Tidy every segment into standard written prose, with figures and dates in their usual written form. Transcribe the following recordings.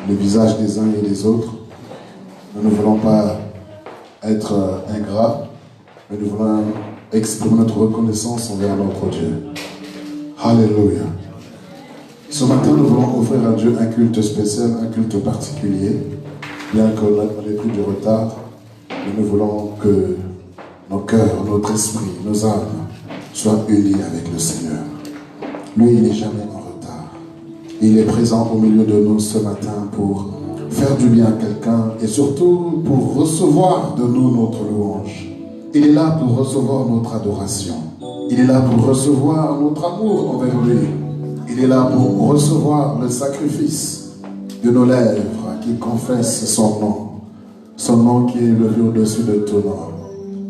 les visages des uns et des autres. Nous ne voulons pas être ingrats, mais nous voulons exprimer notre reconnaissance envers notre Dieu. Alléluia. Ce matin, nous voulons offrir à Dieu un culte spécial, un culte particulier. Bien qu'on ait pris du retard, mais nous voulons que nos cœurs, notre esprit, nos âmes soient unis avec le Seigneur. Lui, il n'est jamais en retard. Il est présent au milieu de nous ce matin pour faire du bien à quelqu'un et surtout pour recevoir de nous notre louange. Il est là pour recevoir notre adoration. Il est là pour recevoir notre amour envers lui. Il est là pour recevoir le sacrifice de nos lèvres qui confessent son nom qui est élevé au-dessus de tout nom.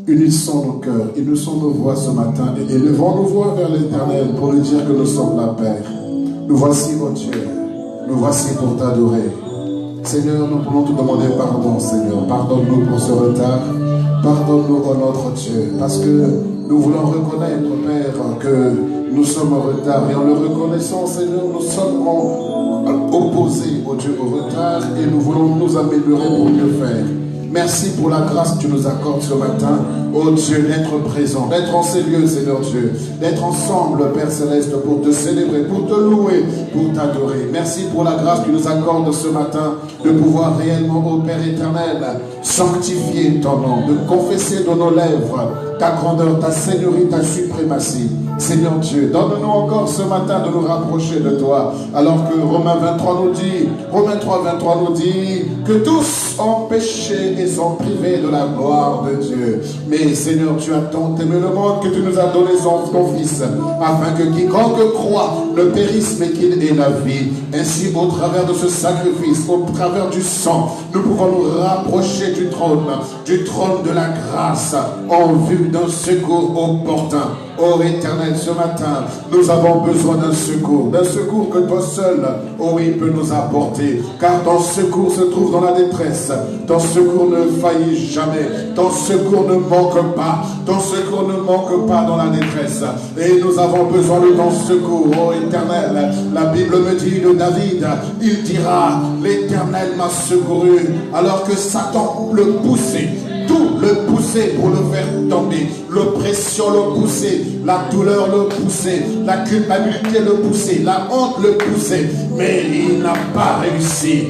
Unissons nos cœurs, unissons nos voix ce matin et élevons nos voix vers l'Éternel pour lui dire que nous sommes la paix. Nous voici, mon Dieu, nous voici pour t'adorer. Seigneur, nous voulons te demander pardon, Seigneur. Pardonne-nous pour ce retard. Pardonne-nous, oh notre Dieu, parce que nous voulons reconnaître, Père, que nous sommes en retard. Et en le reconnaissant, Seigneur, nous sommes opposés, oh Dieu, au retard et nous voulons nous améliorer pour mieux faire. Merci pour la grâce que tu nous accordes ce matin, oh Dieu, d'être présent, d'être en ces lieux, Seigneur Dieu, d'être ensemble, Père Céleste, pour te célébrer, pour te louer, pour t'adorer. Merci pour la grâce que tu nous accordes ce matin, de pouvoir réellement, ô Père éternel, sanctifier ton nom, de confesser de nos lèvres ta grandeur, ta seigneurie, ta suprématie. Seigneur Dieu, donne-nous encore ce matin de nous rapprocher de toi, alors que Romains 23 nous dit que tous ont péché et sont privés de la gloire de Dieu. Mais Seigneur, tu as tant aimé le monde que tu nous as donné ton Fils, afin que quiconque croit ne périsse mais qu'il ait la vie. Ainsi, au travers de ce sacrifice, au travers du sang, nous pouvons nous rapprocher du trône de la grâce, en vue d'un secours opportun. Ô Éternel, ce matin, nous avons besoin d'un secours que toi seul, oh oui, peut nous apporter, car ton secours se trouve dans la détresse, ton secours ne faillit jamais, ton secours ne manque pas, dans la détresse, et nous avons besoin de ton secours, ô Éternel. La Bible me dit de David, il dira, l'Éternel m'a secouru, alors que Satan le poussait. Tout le pousser pour le faire tomber, l'oppression le pousser, la douleur le pousser, la culpabilité le pousser, la honte le pousser, mais il n'a pas réussi,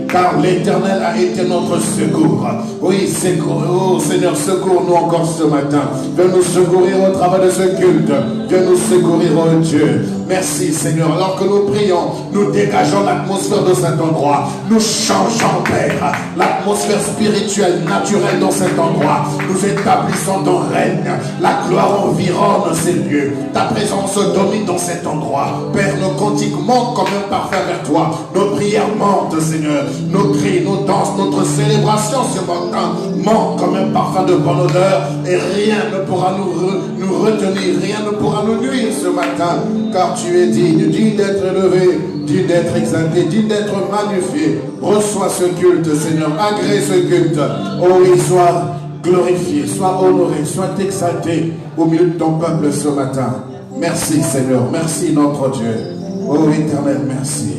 car l'Éternel a été notre secours. Oui, oh Seigneur, secours-nous encore ce matin, viens nous secourir au travers de ce culte, viens nous secourir, oh Dieu. Merci Seigneur, alors que nous prions, nous dégageons l'atmosphère de cet endroit, nous changeons, Père, l'atmosphère spirituelle, naturelle dans cet endroit, nous établissons ton règne, la gloire environne ces lieux, ta présence domine dans cet endroit. Père, nos cantiques montent comme un parfum vers toi, nos prières montent Seigneur, nos cris, nos danses, notre célébration ce matin montent comme un parfum de bonne odeur, et rien ne pourra nous retenir, rien ne pourra nous nuire ce matin, car tu es digne d'être élevé, digne d'être exalté, digne d'être magnifié. Reçois ce culte, Seigneur, agrée ce culte. Oh oui, sois glorifié, sois honoré, sois exalté au milieu de ton peuple ce matin. Merci Seigneur, merci notre Dieu. Oh Éternel, merci.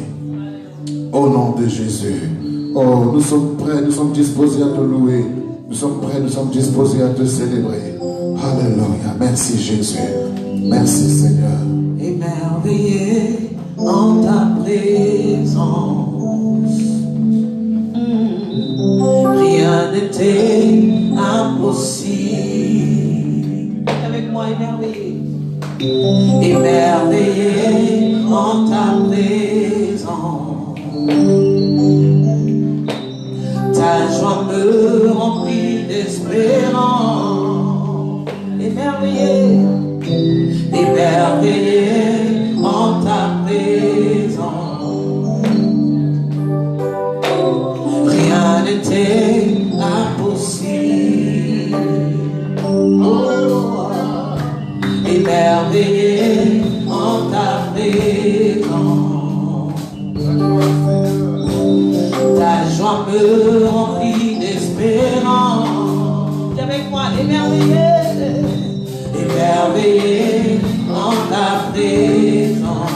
Au nom de Jésus. Oh, nous sommes prêts, nous sommes disposés à te louer. Nous sommes prêts, nous sommes disposés à te célébrer. Alléluia. Merci Jésus. Merci Seigneur. Émerveillé en ta présence, rien n'était impossible. Avec moi, émerveillé. Émerveillé en ta présence, ta joie me remplit d'espérance. Émerveillé, émerveillé en ta présence, rien n'était impossible. Oh, émerveillé en ta présence, ta joie me remplit d'espérance. Avec moi, émerveillé, émerveillé en ta présence,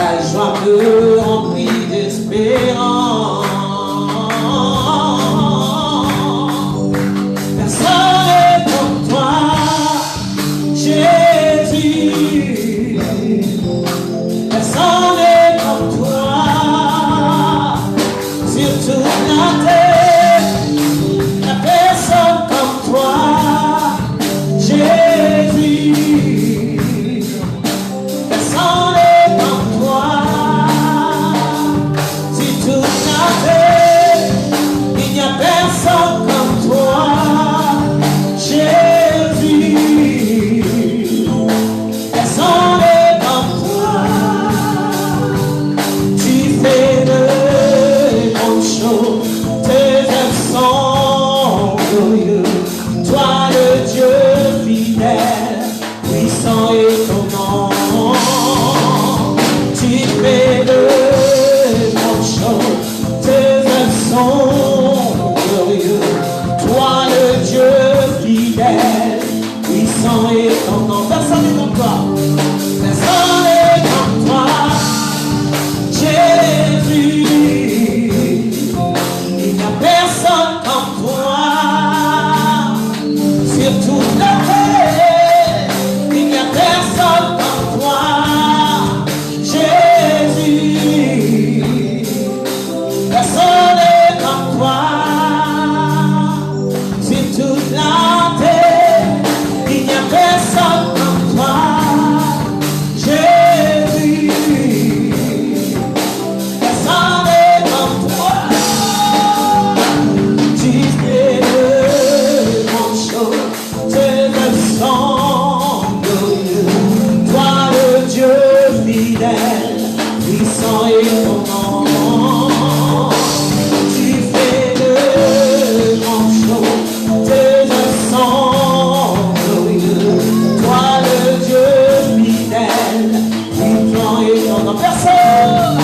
La joie me remplit d'espérance. Personne n'est comme toi, Jésus. Personne n'est comme toi sur toute la terre. La personne comme toi, Jésus. Personne n'est comme toi sur toute la terre. Il n'y a personne comme toi, Jésus. Personne n'est comme toi. Tu fais de grandes choses, tes œuvres sont glorieux. Toi le Dieu fidèle, puissant et étonnant. Tu fais de grandes choses, tes œuvres sont glorieux. Toi le Dieu fidèle, puissant et étonnant. Personne n'est comme toi. Personne n'est comme toi, Jésus. Il n'y a personne comme toi sur toute la terre. Il n'y a personne comme toi, Jésus. Personne n'est comme toi sur toute la terre. Il n'y a personne comme toi, Jésus. Personne n'est comme toi. Tu fais de grandes choses, tes œuvres sont glorieux. Toi le Dieu fidèle, puissant et étonnant. Tu fais de grandes choses, tes œuvres sont glorieux. Toi le Dieu fidèle, puissant et étonnant. Personne,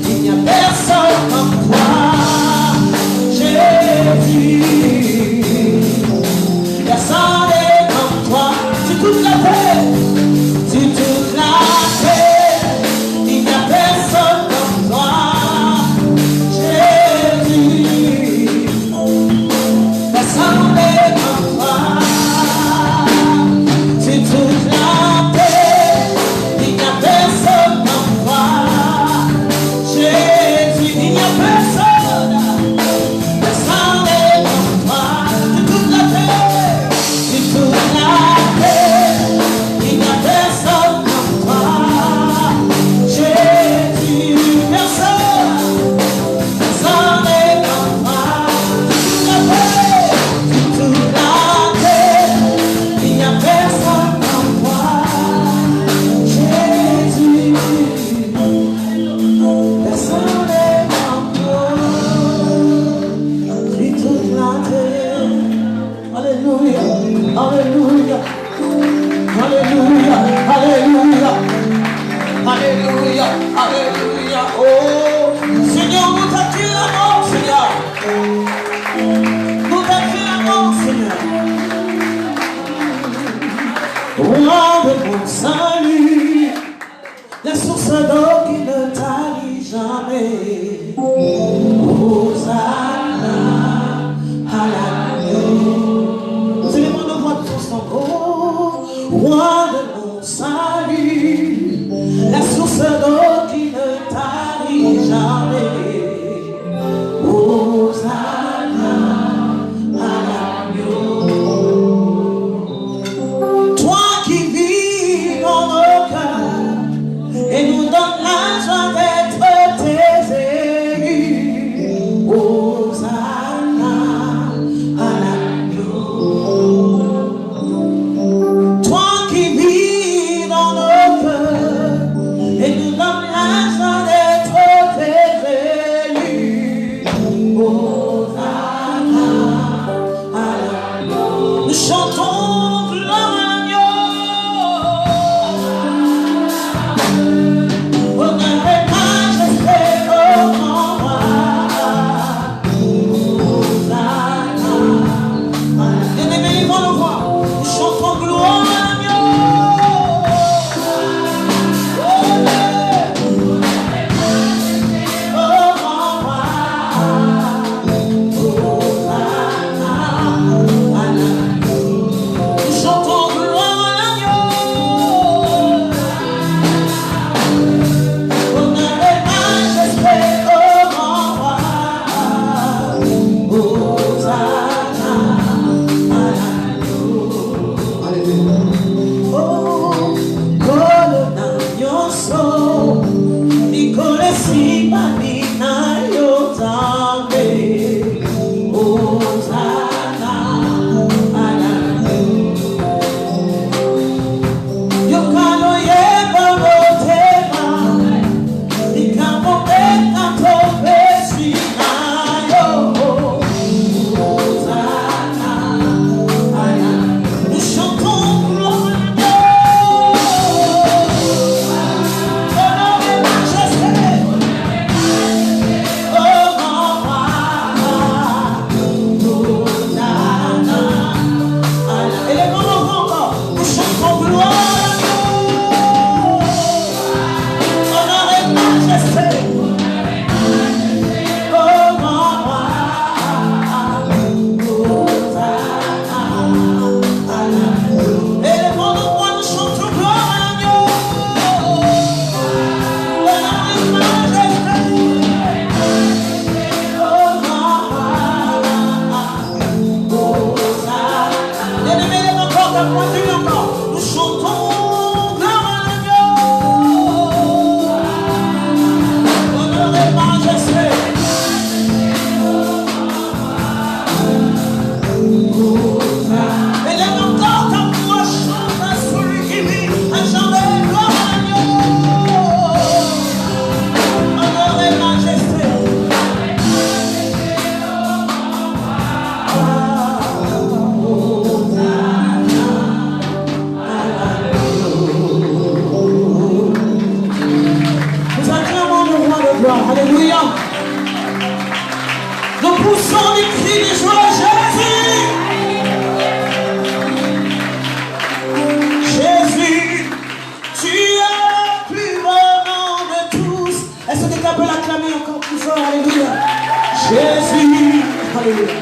il n'y a personne comme toi, Jésus. Personne n'est comme toi sur toute la terre. Sur toute la terre, il n'y a personne comme toi, Jésus. Personne n'est comme toi sur toute la terre. Il n'y a personne comme toi, Jésus. Il n'y a personne. Personne n'est comme toi sur toute la terre. Sur toute la terre, il n'y a personne comme toi, Jésus. Personne. Personne n'est comme toi sur la terre. Sur toute la terre, il n'y a personne comme toi, Jésus. Personne n'est comme toi sur toute la terre. Alléluia, alléluia, alléluia, alléluia, alléluia, alléluia. Oh, Seigneur, nous t'acclamons, Seigneur. Nous t'acclamons, Seigneur. Roi de mon salut, la source d'eau qui ne tarit jamais. Hosanna à l'agneau. C'est les mots de voix de tous en haut. Roi de mon salut, la source d'eau qui ne tarit jamais. Hosanna à l'agneau. Toi qui vis dans nos cœurs et nous donne la joie d'être tes élus. Hosanna à l'agneau. Toi qui vis dans nos cœurs et nous donne la joie d'être tes élus. Hosanna à l'agneau. Nous chantons gloire à l'agneau. Honneur et poussons des cris de joie, Jésus. Jésus, tu es le plus beau nom de tous. Est-ce que quelqu'un peut l'acclamer encore plus fort? Alléluia. Jésus, alléluia.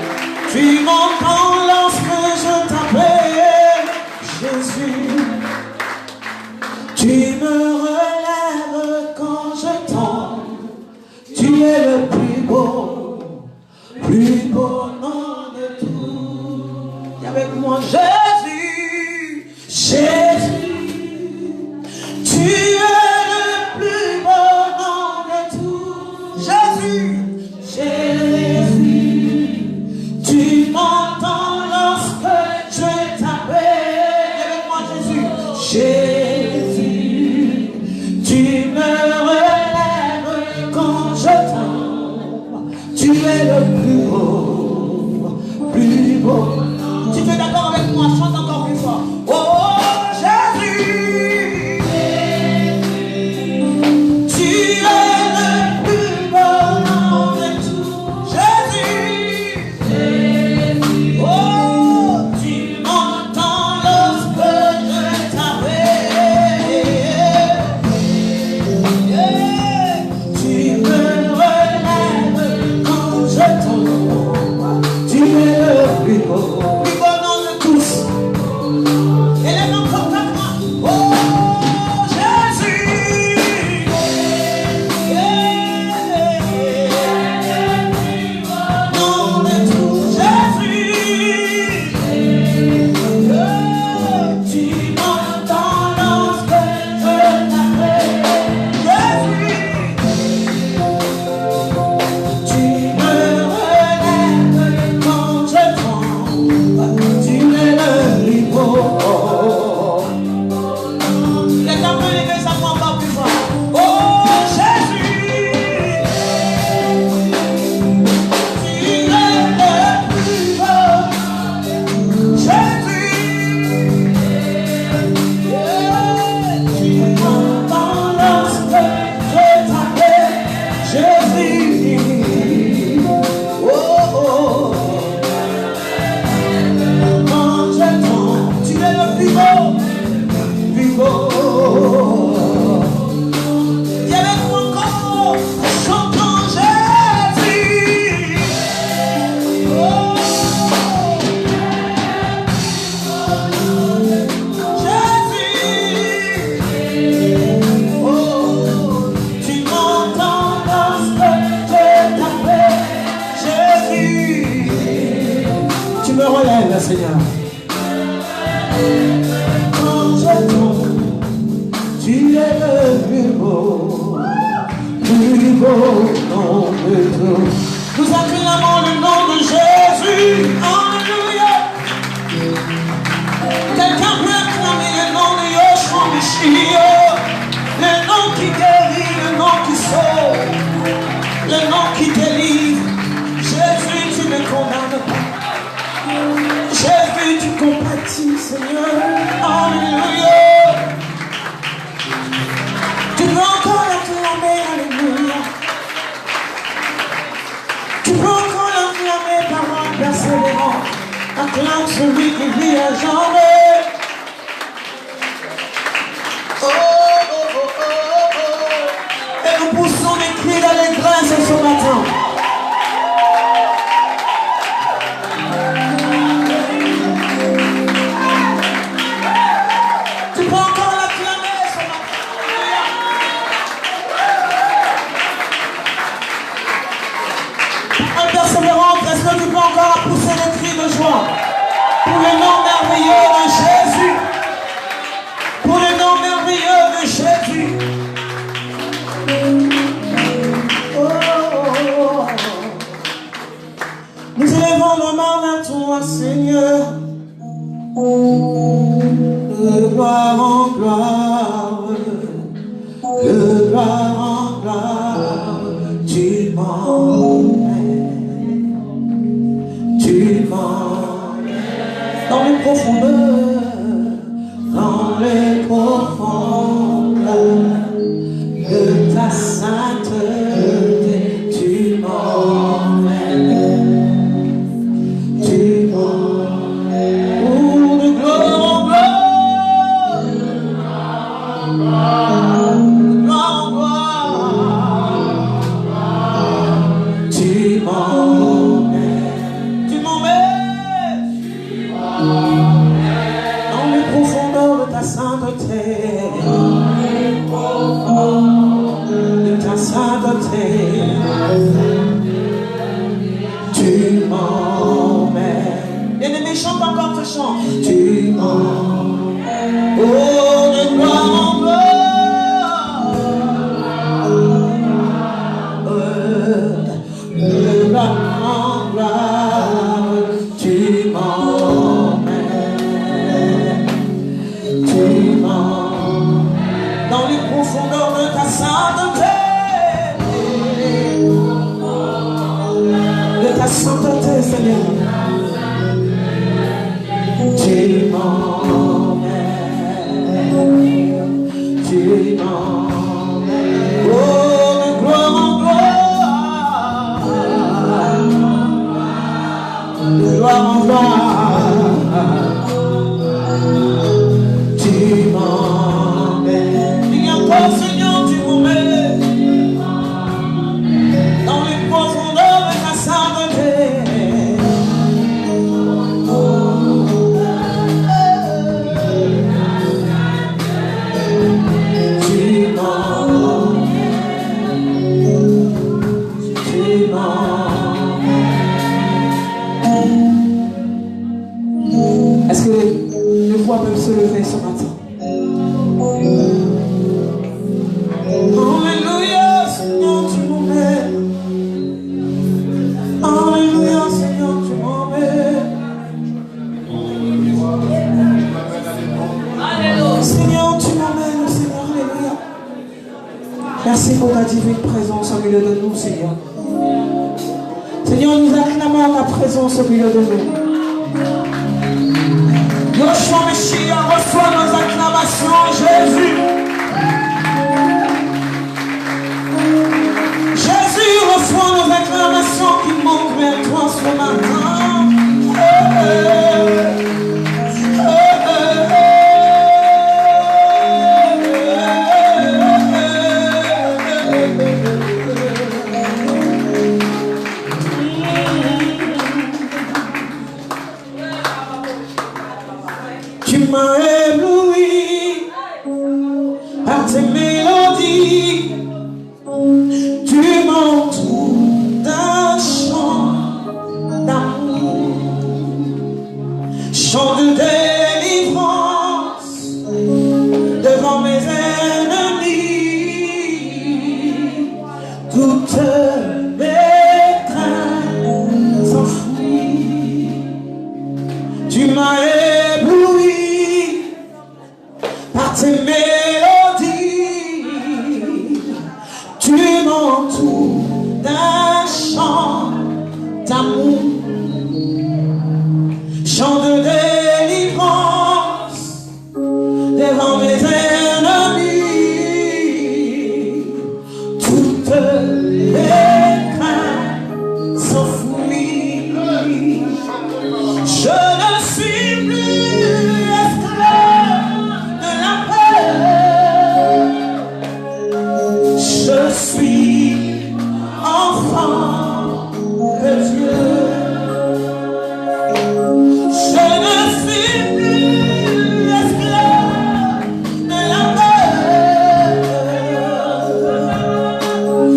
Tu m'entends lorsque je t'appelle. Jésus, tu me relèves quand je tombe. Tu es le plus beau nom de tous. Et avec moi, Jésus, Jésus, tu es le plus beau nom de tous. Jésus, Jésus, tu m'entends lorsque je t'appelle. Et avec moi, Jésus, Jésus, tu me relèves quand je tombe. Tu es le plus beau, plus beau. Si tu es d'accord avec moi, chante encore plus fort. Oh Jésus, tu es le plus beau nom de tous. Jésus, oh, tu m'entends lorsque je t'appelle. Tu me relèves quand je tombe. Tu es le plus beau nom de tous. Et les noms comme moi. Oh Jésus, nom de tous. Jésus, tu m'entends lorsque je t'appelle. Jésus, tu me relèves quand je tombe. Tu es le plus beau. Quelqu'un peut lever sa voix encore plus fort. Oh Jésus, tu es le plus beau. Jésus, tu m'entends lorsque je t'appelle. Jésus, oh, quand je tombe, tu es le plus beau, plus beau. Et avec moi encore, chantons Jésus. Oh, Jésus, oh, tu m'entends lorsque je t'appelle. Jésus, tu me relèves, Seigneur. Quand je tombe, tu es le plus beau nom de tous. Nous acclamons le nom de Jésus. Alléluia. Quelqu'un peut acclamer le nom de Yeshua Mashiach, le nom qui guérit, le nom qui sauve, le nom qui délivre. Jésus, tu ne condamnes pas. Jésus, tu compatis, Seigneur. Alléluia. Tu peux encore l'acclamer, alléluia. Tu peux encore l'acclamer par un persévérant. Acclame celui qui vit à jamais. Oh, oh, oh, oh, oh. Et nous poussons des cris d'allégresse ce matin. Tu peux encore l'acclamer ce matin. Un persévérant, est-ce que tu peux encore pousser des cris de joie pour le nom merveilleux de Jésus? Pour le nom merveilleux de Jésus. Oh, oh, oh. Nous élevons nos mains vers toi, Seigneur. De gloire en gloire, de gloire en gloire, tu m'emmènes, dans les profondeurs, de ta sainteté, tu m'emmènes. sainteté. Tu m'emmènes. Bien-aimé, chante encore ce chant. Tu m'emmènes. Oh, de gloire en gloire. De gloire en gloire. Tu m'emmènes. Tu m'emmènes. Dans les profondeurs de ta sainteté. De ta sainteté, Seigneur. Tu m'emmènes, tu m'emmènes, oh, de gloire en gloire, de gloire en gloire, tu m'emmènes. Dis encore, Seigneur, tu m'emmènes dans les profondeurs de ta sainteté. Est-ce que les voix peuvent se lever ce matin? Alléluia, Seigneur, tu m'emmènes. Alléluia, Seigneur, tu m'emmènes. Seigneur, tu m'emmènes, Seigneur, alléluia. Merci pour ta divine présence au milieu de nous, Seigneur. Seigneur, nous acclamons ta présence au milieu de nous. Yoshua Meshiach, reçois nos acclamations, Jésus. Jésus, reçois nos acclamations qui montent vers toi ce matin. Tu m'as ébloui par tes mélodies, tu m'entoures d'un chant d'amour, chant de délivrance devant mes ennemis. Toutes mes craintes s'enfuient. Tu m'as ébloui par tes mélodies, tu m'entoures d'un chant d'amour, chant de délivrance devant mes ennemis. Toutes les craintes s'enfuient. Je ne suis plus esclave de la peur. Je suis enfant de Dieu. Je ne suis plus esclave de la peur.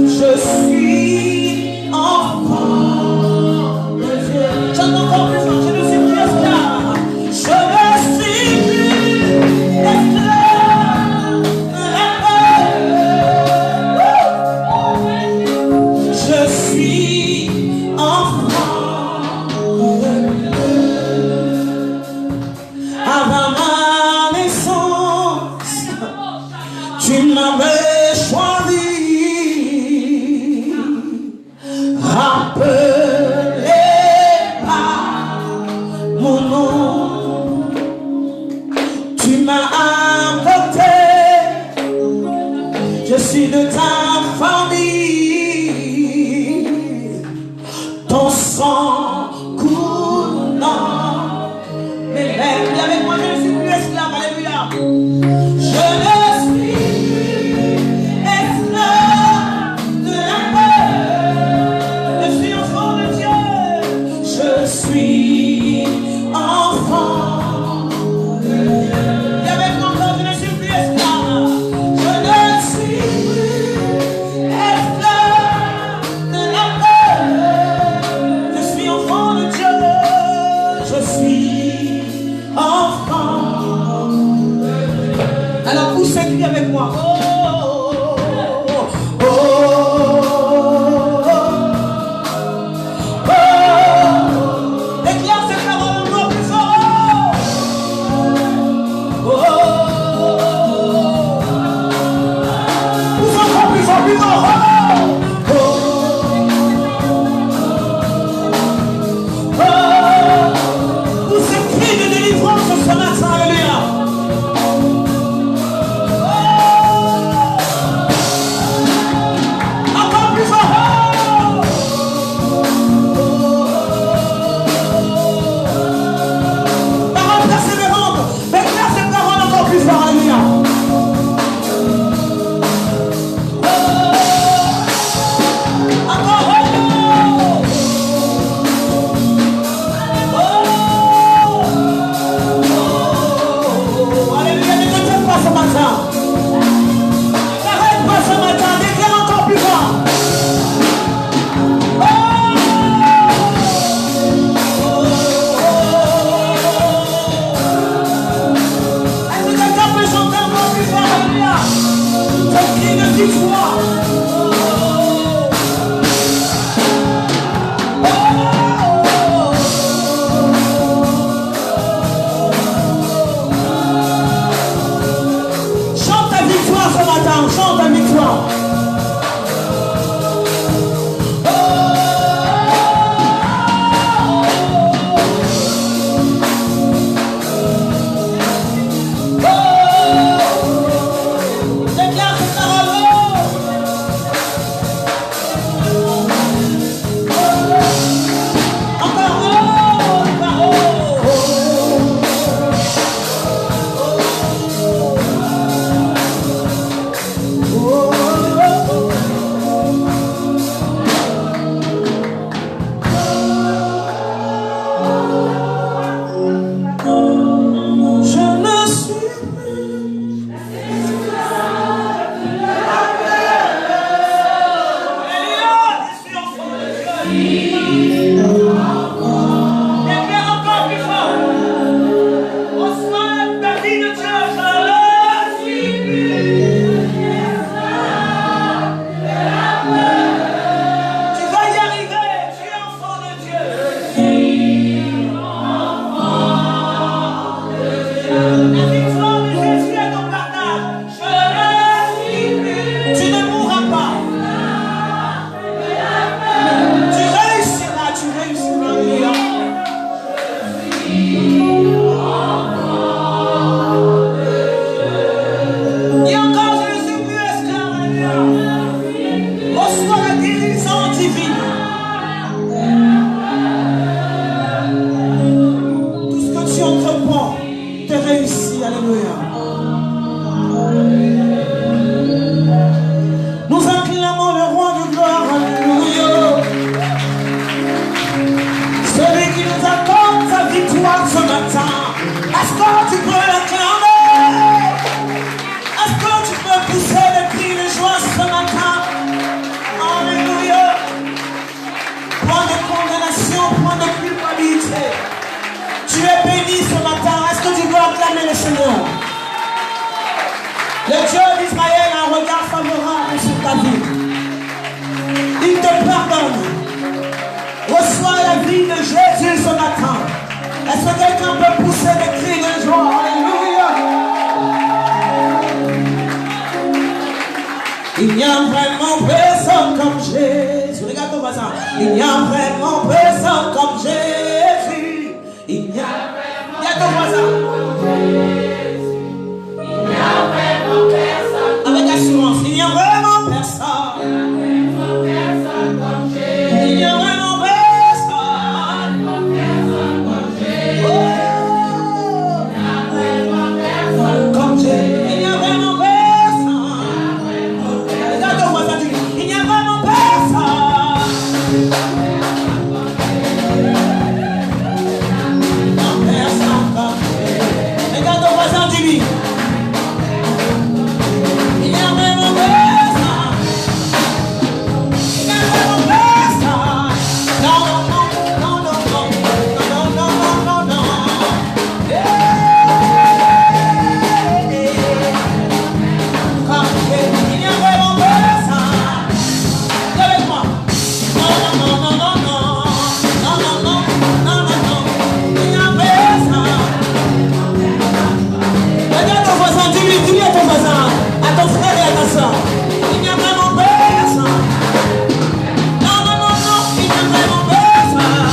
Je suis enfant de Dieu. J'entends encore plus fort. Je ne suis plus esclave. Je ne suis plus esclave de la peur. Je suis Seigneur. Le Dieu d'Israël a un regard favorable sur ta vie. Il te pardonne. Reçois la vie de Jésus ce matin. Est-ce que quelqu'un peut pousser des cris de joie? Alléluia. Il n'y a vraiment personne comme Jésus. Regarde ton voisin. Il n'y a vraiment personne comme Jésus. Il n'y a vraiment. Regarde ton voisin. Il n'y a vraiment personne. Avec assurance. Il n'y a vraiment personne. Il n'y a vraiment personne. Comme Jésus. Il n'y a vraiment personne. Regarde ton voisin. Il n'y a vraiment personne. Personne comme Jésus. Regarde ton voisin. Dis-lui. Il n'y a vraiment personne. Il n'y a vraiment personne. Non, non, non, non, non, non, non, non, non, non. Comme Jésus, il n'y a vraiment personne. Dis avec moi. Non, non, non, non, non, non, non, non, non, non, non, il n'y a personne. Regarde ton voisin, dis-lui à ton voisin, à ton frère et à ta soeur. Il n'y a vraiment personne. Non, non, non, non, il n'y a vraiment personne.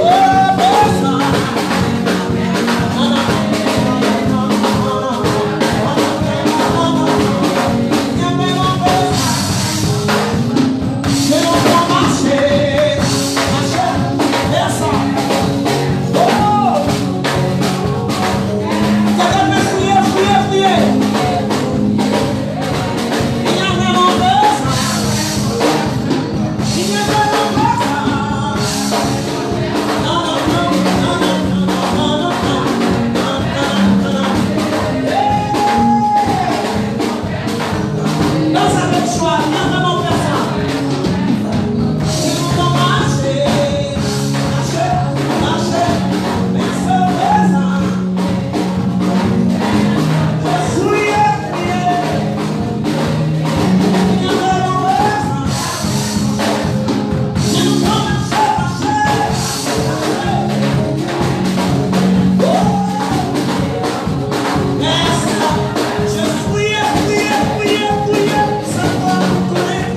Oh, personne. Non, non, non, non, non, non, non, il n'y a vraiment personne. Je l'entends marcher, personne. Oh! Quelqu'un peut prier. Il n'y a vraiment personne. Il n'y a vraiment personne. Non, non, non, non, non, non, non, non, non. Danse avec joie, il n'y a vraiment personne. Je l'entends marcher, personne. Je fouillais, ça va me connaître.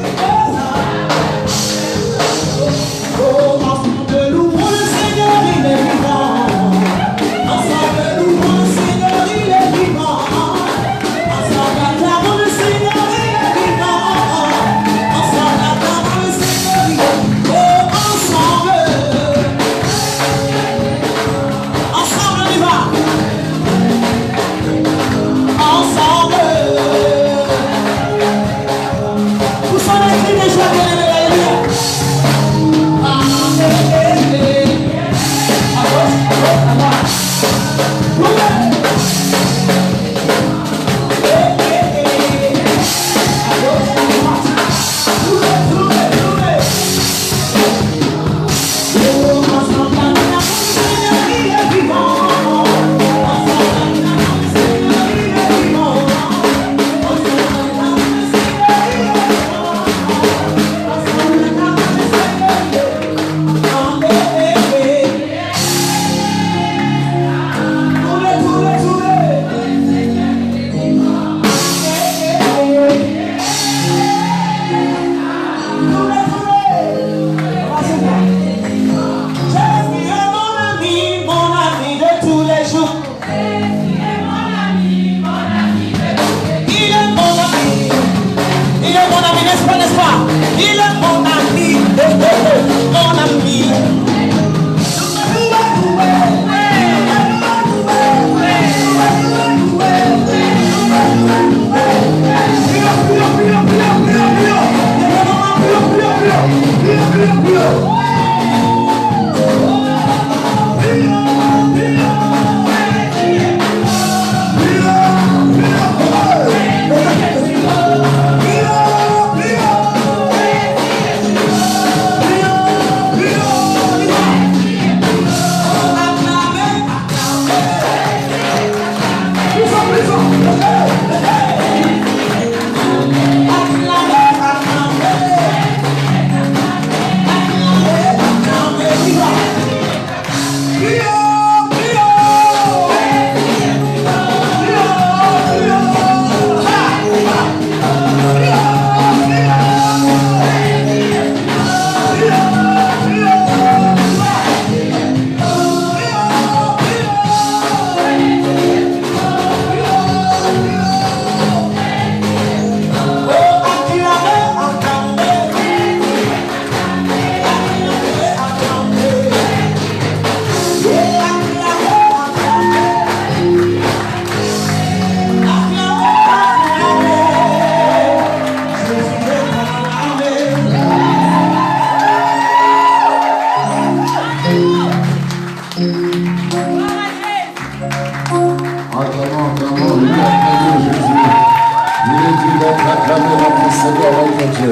Seigneur notre Dieu.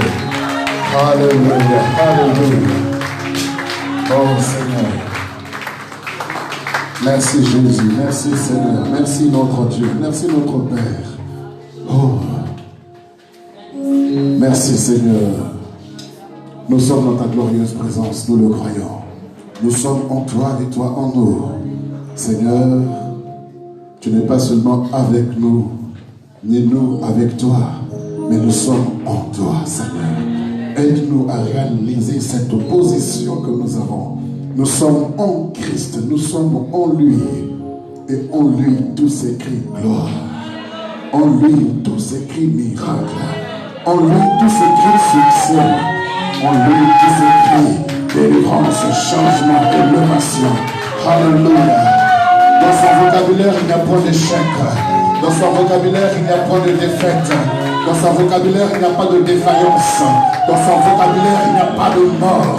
Alléluia, alléluia. Oh Seigneur. Merci Jésus, merci Seigneur, merci notre Dieu, merci notre Père. Oh, merci Seigneur. Nous sommes dans ta glorieuse présence, nous le croyons. Nous sommes en toi et toi en nous. Seigneur, tu n'es pas seulement avec nous, ni nous avec toi, mais nous sommes en toi, Seigneur. Aide-nous à réaliser cette position que nous avons. Nous sommes en Christ, nous sommes en lui. Et en lui, tout s'écrit gloire. En lui, tout s'écrit miracle. En lui, tout s'écrit succès. En lui, tout s'écrit délivrance, changement, élévation. Alléluia. Dans son vocabulaire, il n'y a pas d'échec. Dans son vocabulaire, il n'y a pas de défaite. Dans son vocabulaire, il n'y a pas de défaillance. Dans son vocabulaire, il n'y a pas de mort.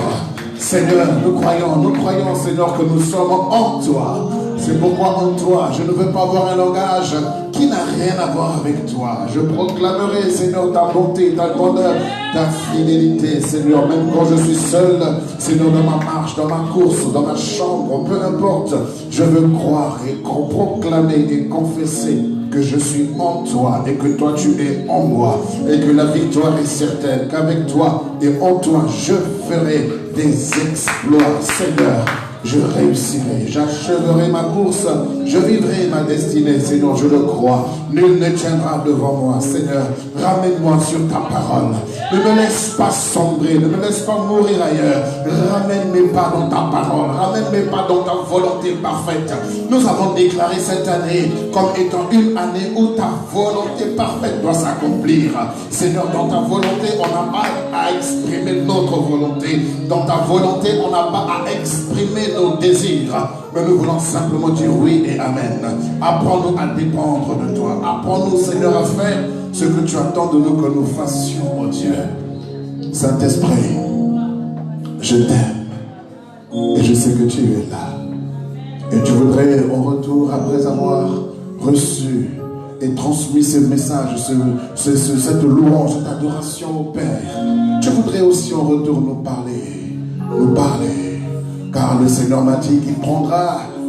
Seigneur, nous croyons, Seigneur, que nous sommes en toi. C'est pourquoi en toi, je ne veux pas avoir un langage qui n'a rien à voir avec toi. Je proclamerai, Seigneur, ta bonté, ta grandeur, ta fidélité, Seigneur, même quand je suis seul, Seigneur, dans ma marche, dans ma course, dans ma chambre, peu importe, je veux croire et proclamer et confesser que je suis en toi et que toi tu es en moi et que la victoire est certaine, qu'avec toi et en toi je ferai des exploits, Seigneur. Je réussirai, j'achèverai ma course, je vivrai ma destinée, Seigneur, je le crois. Nul ne tiendra devant moi, Seigneur. Ramène-moi sur ta parole. Ne me laisse pas sombrer, ne me laisse pas mourir ailleurs. Ramène mes pas dans ta parole, ramène mes pas dans ta volonté parfaite. Nous avons déclaré cette année comme étant une année où ta volonté parfaite doit s'accomplir. Seigneur, dans ta volonté, on n'a pas à exprimer notre volonté. Dans ta volonté, on n'a pas à exprimer nos désirs, mais nous voulons simplement dire oui et amen. Apprends-nous à dépendre de toi. Apprends-nous, Seigneur, à faire ce que tu attends de nous que nous fassions, oh Dieu. Saint-Esprit, je t'aime et je sais que tu es là. Et tu voudrais, en retour, après avoir reçu et transmis ce message, cette louange, cette adoration au Père, tu voudrais aussi en retour nous parler. Car le Seigneur m'a dit qu'il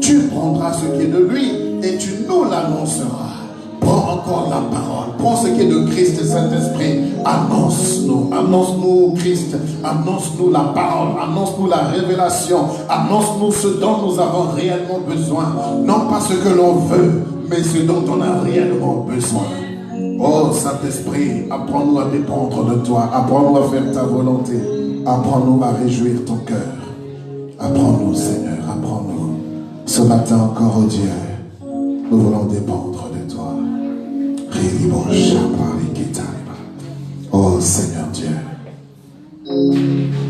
tu prendras ce qui est de lui et tu nous l'annonceras. Prends encore la parole, prends ce qui est de Christ et Saint-Esprit, annonce-nous Christ, annonce-nous la parole, annonce-nous la révélation, annonce-nous ce dont nous avons réellement besoin. Non pas ce que l'on veut, mais ce dont on a réellement besoin. Oh Saint-Esprit, apprends-nous à dépendre de toi, apprends-nous à faire ta volonté, apprends-nous à réjouir ton cœur. Apprends-nous, Seigneur, apprends-nous. Ce matin encore, oh Dieu, nous voulons dépendre de toi. Oh Seigneur Dieu,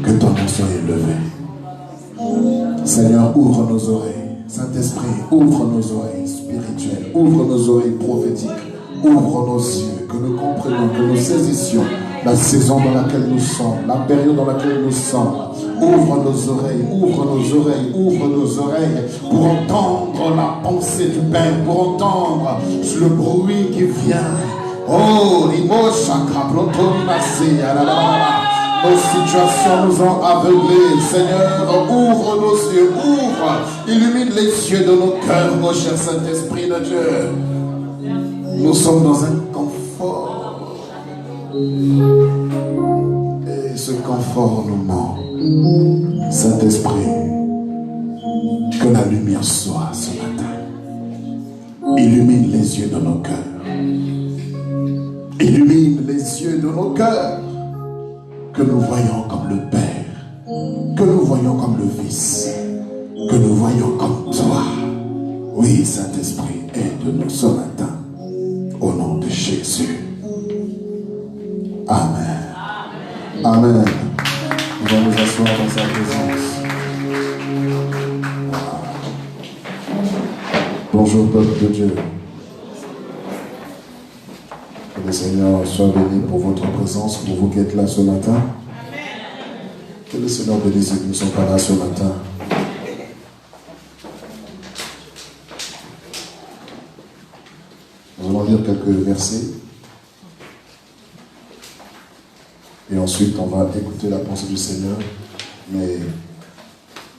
que ton nom soit élevé. Seigneur, ouvre nos oreilles. Saint-Esprit, ouvre nos oreilles spirituelles, ouvre nos oreilles prophétiques, ouvre nos yeux, que nous comprenions, que nous saisissions la saison dans laquelle nous sommes, la période dans laquelle nous sommes. Ouvre nos oreilles, ouvre nos oreilles, ouvre nos oreilles pour entendre la pensée du Père, pour entendre le bruit qui vient. Oh, nos situations nous ont aveuglés. Seigneur, ouvre nos yeux, illumine les yeux de nos cœurs, mon cher Saint-Esprit de Dieu. Nous sommes dans un confort. Et ce confort nous manque. Saint-Esprit, que la lumière soit ce matin. Illumine les yeux de nos cœurs. Illumine les yeux de nos cœurs. Que nous voyons comme le Père. Que nous voyons comme le Fils. Que nous voyons comme toi. Oui, Saint-Esprit, aide-nous ce matin. Au nom de Jésus. Amen. Amen. Nous allons nous asseoir dans sa présence. Bonjour, peuple de Dieu. Que le Seigneur soit béni pour votre présence, pour vous qui êtes là ce matin. Que le Seigneur bénisse ceux qui ne sont pas là ce matin. Nous allons lire quelques versets. Et ensuite, on va écouter la pensée du Seigneur. Mais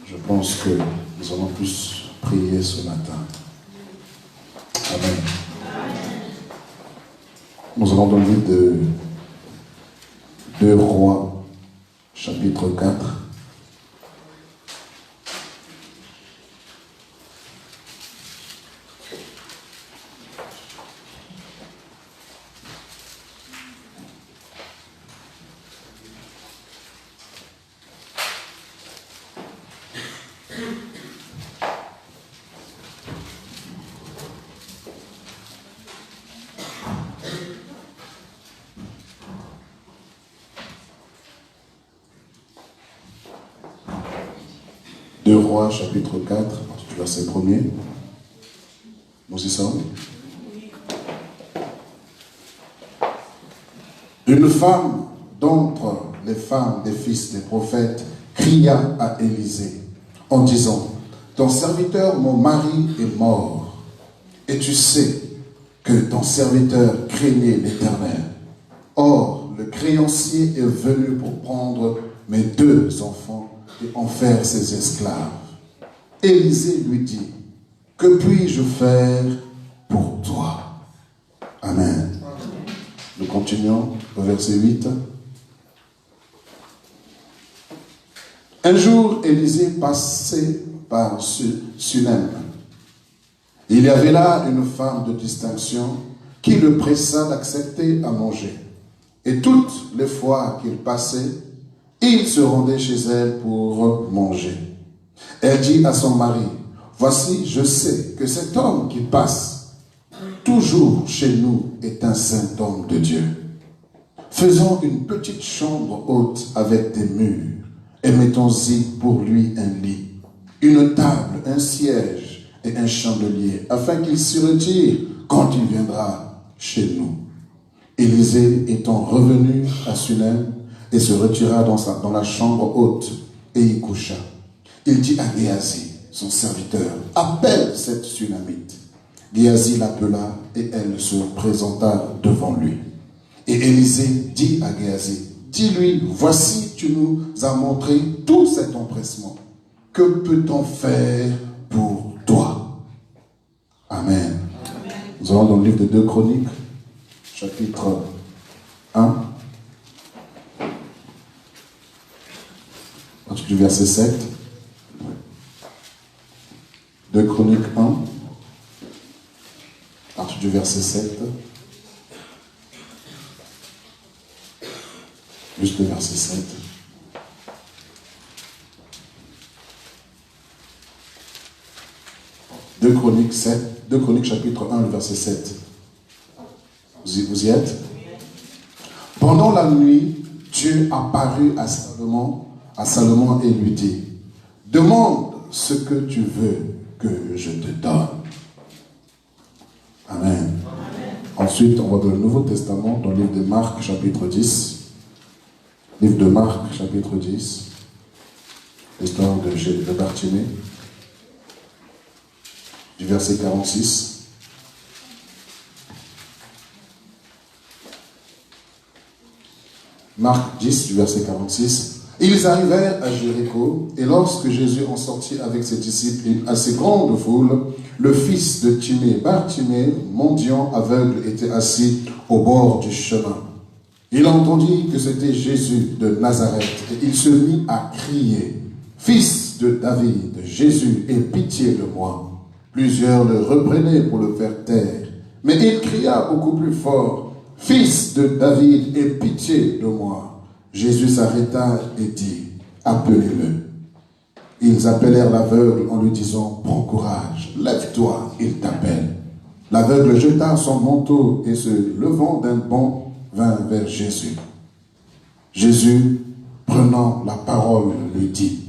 je pense que nous allons plus prier ce matin. Amen. Nous allons dans le livre de 2 Rois, chapitre 4. Chapitre 4, du verset 1er. Nous y sommes. Une femme d'entre les femmes des fils des prophètes cria à Élisée en disant: ton serviteur, mon mari, est mort, et tu sais que ton serviteur craignait l'Éternel. Or, le créancier est venu pour prendre mes 2 enfants et en faire ses esclaves. Élisée lui dit: que puis-je faire pour toi? Amen. Nous continuons au verset 8. Un jour, Élisée passait par Sunem. Il y avait là une femme de distinction qui le pressa d'accepter à manger. Et toutes les fois qu'il passait, il se rendait chez elle pour manger. Elle dit à son mari: voici, je sais que cet homme qui passe toujours chez nous est un saint homme de Dieu. Faisons une petite chambre haute avec des murs et mettons-y pour lui un lit, une table, un siège et un chandelier, afin qu'il s'y retire quand il viendra chez nous. Élisée étant revenu à Sunem et se retira dans la chambre haute et y coucha. Il dit à Géasi, son serviteur: appelle cette Sunamite. Géasi l'appela et elle se présenta devant lui. Et Élisée dit à Géasi: dis-lui, voici, tu nous as montré tout cet empressement. Que peut-on faire pour toi? Amen. Amen. Nous allons dans le livre de 2 Chroniques, chapitre 1, à partir du verset 7. 2 Chroniques 1, à partir du verset 7, juste le verset 7. Deux Chroniques chapitre 1, le verset 7. Vous y êtes? Pendant la nuit, Dieu apparut à Salomon et lui dit: demande ce que tu veux que je te donne. Amen. Amen. Ensuite, on va dans le Nouveau Testament, dans le livre de Marc, chapitre 10. Livre de Marc, chapitre 10. L'histoire de Bartimée, du verset 46. Marc 10, du verset 46. Ils arrivèrent à Jéricho, et lorsque Jésus en sortit avec ses disciples une assez grande foule, le fils de Timée, Bartimée, mendiant aveugle, était assis au bord du chemin. Il entendit que c'était Jésus de Nazareth, et il se mit à crier: fils de David, Jésus, aie pitié de moi. Plusieurs le reprenaient pour le faire taire, mais il cria beaucoup plus fort: fils de David, aie pitié de moi. Jésus s'arrêta et dit: appelez-le. Ils appelèrent l'aveugle en lui disant: prends courage, lève-toi, il t'appelle. L'aveugle jeta son manteau et se levant d'un bond, vint vers Jésus. Jésus, prenant la parole, lui dit: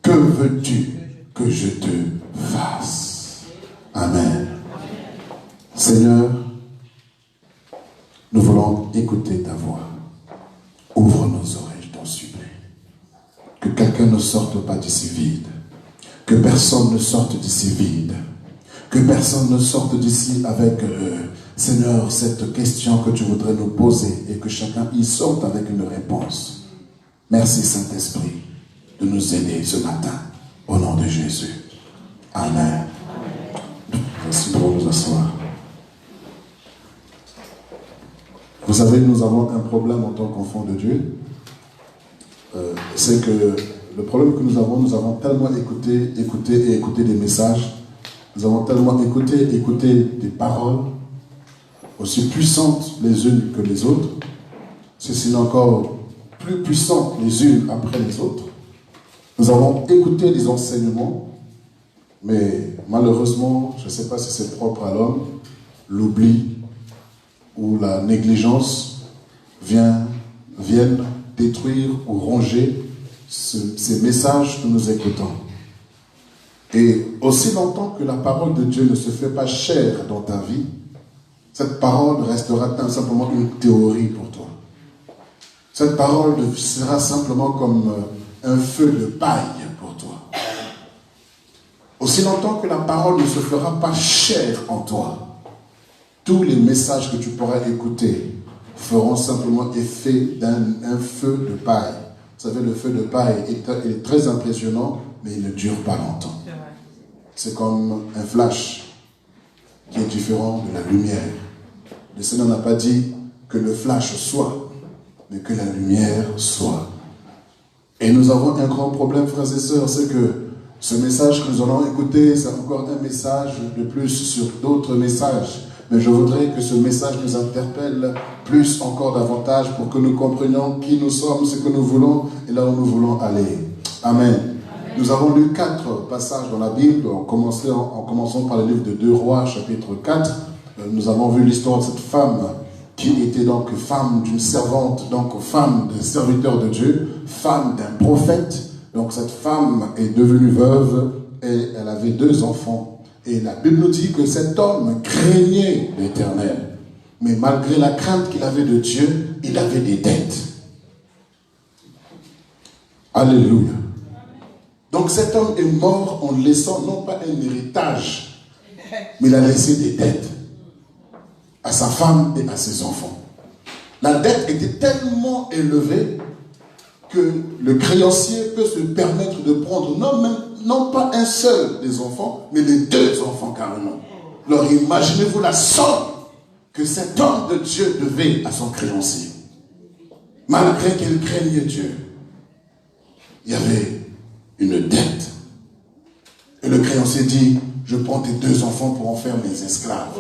que veux-tu que je te fasse? Amen. Seigneur, nous voulons écouter ta voix. Ouvre nos oreilles, je t'en supplie. Que quelqu'un ne sorte pas d'ici vide. Que personne ne sorte d'ici vide. Que personne ne sorte d'ici avec Seigneur, cette question que tu voudrais nous poser et que chacun y sorte avec une réponse. Merci Saint-Esprit de nous aider ce matin. Au nom de Jésus. Amen. Merci pour nous asseoir. Vous savez, nous avons un problème en tant qu'enfants de Dieu. C'est que le problème que nous avons tellement écouté des messages. Nous avons tellement écouté des paroles aussi puissantes les unes que les autres. Ceci encore plus puissantes les unes après les autres. Nous avons écouté des enseignements, mais malheureusement, je ne sais pas si c'est propre à l'homme, l'oubli ou la négligence viennent détruire ou ronger ces messages que nous écoutons. Et aussi longtemps que la parole de Dieu ne se fait pas chair dans ta vie, cette parole restera simplement une théorie pour toi. Cette parole sera simplement comme un feu de paille pour toi. Aussi longtemps que la parole ne se fera pas chair en toi, tous les messages que tu pourras écouter feront simplement effet d'un feu de paille. Vous savez, le feu de paille est très impressionnant, mais il ne dure pas longtemps. C'est comme un flash qui est différent de la lumière. Le Seigneur n'a pas dit que le flash soit, mais que la lumière soit. Et nous avons un grand problème, frères et sœurs, c'est que ce message que nous allons écouter, c'est encore un message de plus sur d'autres messages. Mais je voudrais que ce message nous interpelle plus encore davantage pour que nous comprenions qui nous sommes, ce que nous voulons et là où nous voulons aller. Amen. Nous avons lu 4 passages dans la Bible, en commençant par le livre de 2 Rois, chapitre 4. Nous avons vu l'histoire de cette femme qui était donc femme d'une servante, donc femme d'un serviteur de Dieu, femme d'un prophète. Donc cette femme est devenue veuve et elle avait 2 enfants. Et la Bible nous dit que cet homme craignait l'Éternel. Mais malgré la crainte qu'il avait de Dieu, il avait des dettes. Alléluia. Donc cet homme est mort en laissant non pas un héritage, mais il a laissé des dettes à sa femme et à ses enfants. La dette était tellement élevée que le créancier peut se permettre de prendre non pas un seul des enfants, mais les 2 enfants carrément. Alors imaginez-vous la somme que cet homme de Dieu devait à son créancier. Malgré qu'il craignait Dieu, il y avait une dette. Et le créancier dit, je prends tes 2 enfants pour en faire mes esclaves,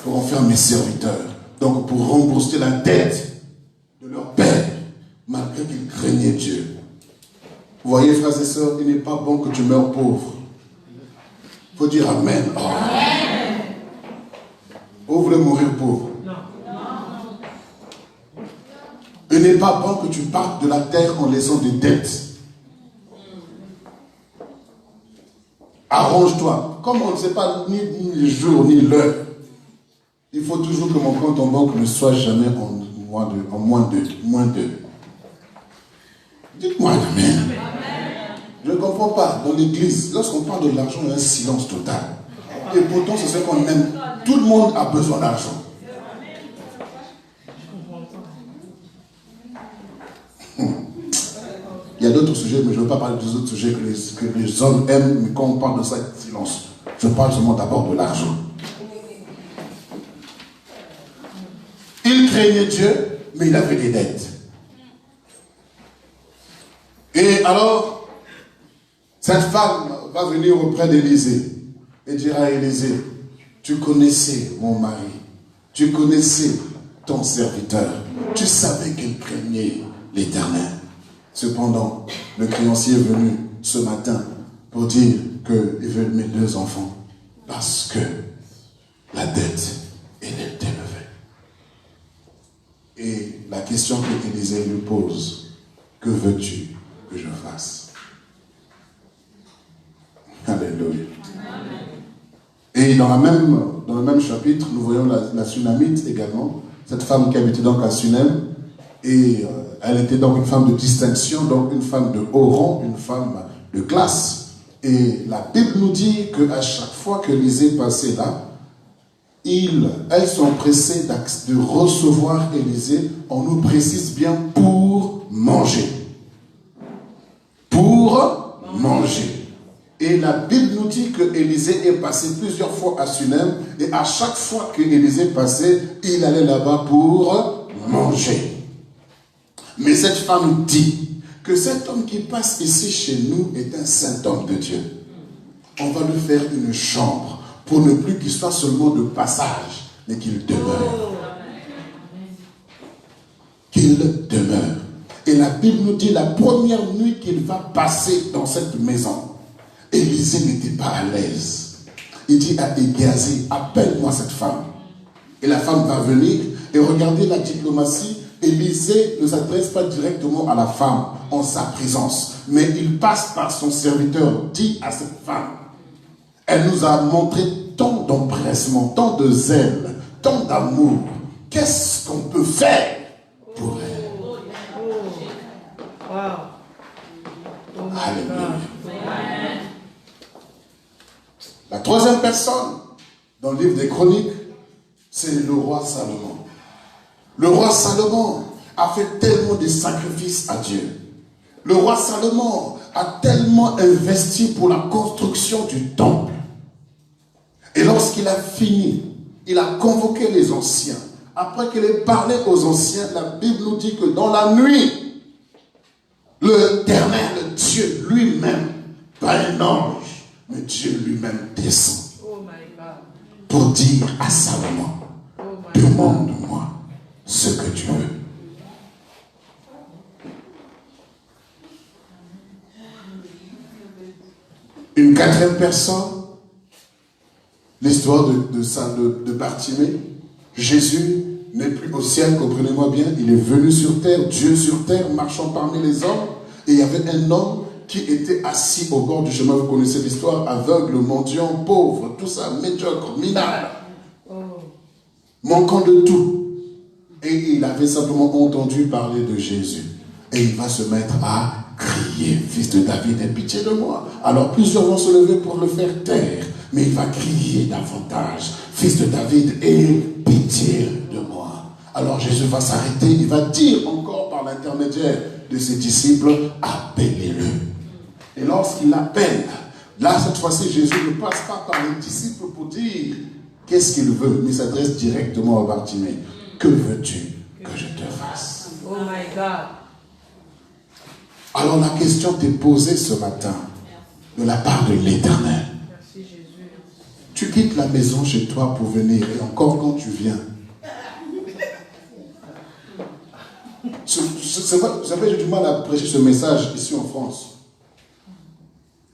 pour en faire mes serviteurs. Donc pour rembourser la dette de leur père, malgré qu'il craignait Dieu. Vous voyez, frères et sœurs, il n'est pas bon que tu meurs pauvre. Il faut dire Amen. Oh. Amen. Vous voulez mourir pauvre? Non. Il n'est pas bon que tu partes de la terre en laissant des dettes. Arrange-toi. Comme on ne sait pas ni le jour ni l'heure, il faut toujours que mon compte en banque ne soit jamais en moins de. Dites-moi Amen. Je ne comprends pas. Dans l'église, lorsqu'on parle de l'argent, il y a un silence total. Et pourtant, c'est ce qu'on aime. Tout le monde a besoin d'argent. Il y a d'autres sujets, mais je ne veux pas parler des autres sujets que les hommes aiment, mais quand on parle de ça, il y a silence. Je parle seulement d'abord de l'argent. Il craignait Dieu, mais il avait des dettes. Et alors, cette femme va venir auprès d'Élisée et dira à Élisée, tu connaissais mon mari, tu connaissais ton serviteur, tu savais qu'il craignait l'Éternel. Cependant, le créancier est venu ce matin pour dire qu'il veut mes 2 enfants parce que la dette est élevée. Et la question que Élisée lui pose, que veux-tu que je fasse? Alléluia. Et dans le même chapitre, nous voyons la Sunamite également, cette femme qui habitait donc à Sunem, et elle était donc une femme de distinction, donc une femme de haut rang, une femme de classe. Et la Bible nous dit qu'à chaque fois qu'Élisée passait là, elles sont pressées de recevoir Élisée. On nous précise bien pour manger. Pour manger. Et la Bible nous dit que Élisée est passé plusieurs fois à Sunem. Et à chaque fois que Élisée passait, il allait là-bas pour manger. Mais cette femme dit que cet homme qui passe ici chez nous est un saint homme de Dieu. On va lui faire une chambre pour ne plus qu'il soit seulement de passage, mais qu'il demeure. Qu'il demeure. Et la Bible nous dit la première nuit qu'il va passer dans cette maison, Élisée n'était pas à l'aise. Il dit à Géasi, appelle-moi cette femme. Et la femme va venir et regardez la diplomatie. Élisée ne s'adresse pas directement à la femme en sa présence, mais il passe par son serviteur, dit à cette femme. Elle nous a montré tant d'empressement, tant de zèle, tant d'amour. Qu'est-ce qu'on peut faire pour elle? Alléluia. La troisième personne dans le livre des Chroniques, c'est le roi Salomon. Le roi Salomon a fait tellement de sacrifices à Dieu. Le roi Salomon a tellement investi pour la construction du temple. Et lorsqu'il a fini, il a convoqué les anciens. Après qu'il ait parlé aux anciens, la Bible nous dit que dans la nuit, l'Éternel, Dieu lui-même, pas un ange, mais Dieu lui-même descend pour dire à Salomon, demande-moi ce que tu veux. Une quatrième personne, l'histoire de Bartimée. Jésus n'est plus au ciel, comprenez-moi bien, il est venu sur terre, Dieu sur terre, marchant parmi les hommes, et il y avait un homme qui était assis au bord du chemin, vous connaissez l'histoire, aveugle, mendiant, pauvre, tout ça, médiocre, minable, manquant de tout. Et il avait simplement entendu parler de Jésus. Et il va se mettre à crier, fils de David, aie pitié de moi. Alors plusieurs vont se lever pour le faire taire, mais il va crier davantage, fils de David, aie pitié de moi. Alors Jésus va s'arrêter, il va dire encore par l'intermédiaire de ses disciples, appelez-le. Et lorsqu'il l'appelle, là cette fois-ci Jésus ne passe pas par les disciples pour dire qu'est-ce qu'il veut, mais il s'adresse directement à Bartimée. Que veux-tu que je te fasse? Oh my God. Alors la question t'est posée ce matin de la part de l'Éternel. Merci Jésus. Tu quittes la maison chez toi pour venir, et encore quand tu viens. Vous savez, j'ai du mal à prêcher ce message ici en France.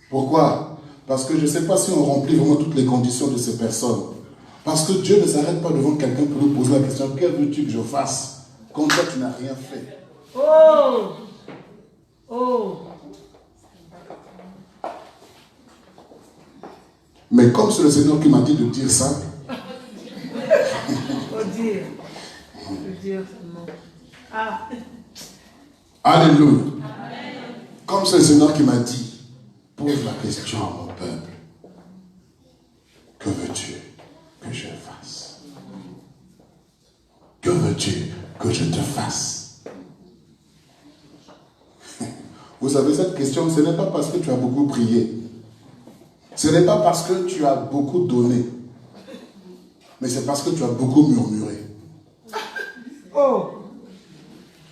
Pourquoi? Parce que je ne sais pas si on remplit vraiment toutes les conditions de ces personnes. Parce que Dieu ne s'arrête pas devant quelqu'un pour lui poser la question, que veux-tu que je fasse quand toi tu n'as rien fait? Oh! Oh! Mais comme c'est le Seigneur qui m'a dit de dire ça, Faut dire. Faut dire seulement. Ah! Alléluia. Comme c'est le Seigneur qui m'a dit, pose la question à mon peuple. Que veux-tu que je fasse? Que veux-tu que je te fasse? Vous savez, cette question, ce n'est pas parce que tu as beaucoup prié. Ce n'est pas parce que tu as beaucoup donné. Mais c'est parce que tu as beaucoup murmuré. Oh!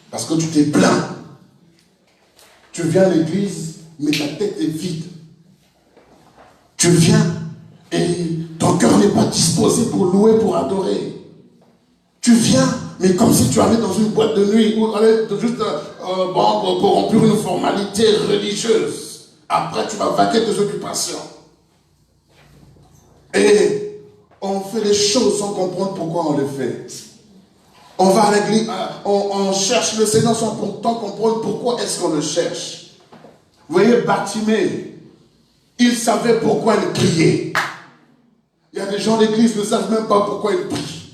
Parce que tu t'es plaint. Tu viens à l'église, mais ta tête est vide. Tu viens et ton cœur n'est pas disposé pour louer, pour adorer. Tu viens, mais comme si tu allais dans une boîte de nuit ou allais juste pour remplir une formalité religieuse. Après, tu vas vaquer tes occupations. Et on fait les choses sans comprendre pourquoi on les fait. On va à l'église, on cherche le Seigneur sans pourtant comprendre pourquoi est-ce qu'on le cherche. Vous voyez, Bartimée, il savait pourquoi il criait. Il y a des gens de l'église qui ne savent même pas pourquoi ils prient.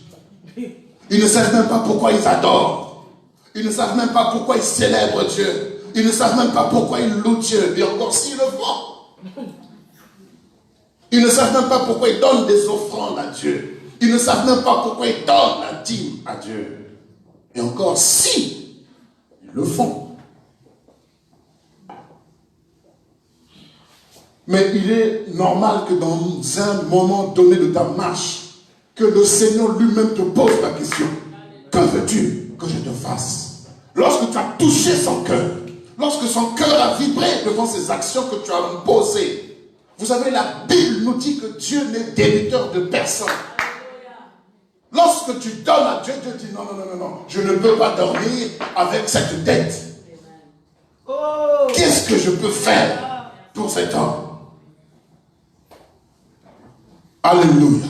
Ils ne savent même pas pourquoi ils adorent. Ils ne savent même pas pourquoi ils célèbrent Dieu. Ils ne savent même pas pourquoi ils louent Dieu. Et encore s'ils le font. Ils ne savent même pas pourquoi ils donnent des offrandes à Dieu. Ils ne savent même pas pourquoi ils donnent la dîme à Dieu. Et encore, si ils le font. Mais il est normal que dans un moment donné de ta marche, que le Seigneur lui-même te pose la question. Que veux-tu que je te fasse? Lorsque tu as touché son cœur, lorsque son cœur a vibré devant ces actions que tu as posées, vous savez, la Bible nous dit que Dieu n'est débiteur de personne. Lorsque tu donnes à Dieu, Dieu dit non, non, non, non, non, je ne peux pas dormir avec cette dette. Qu'est-ce que je peux faire pour cet homme? Alléluia.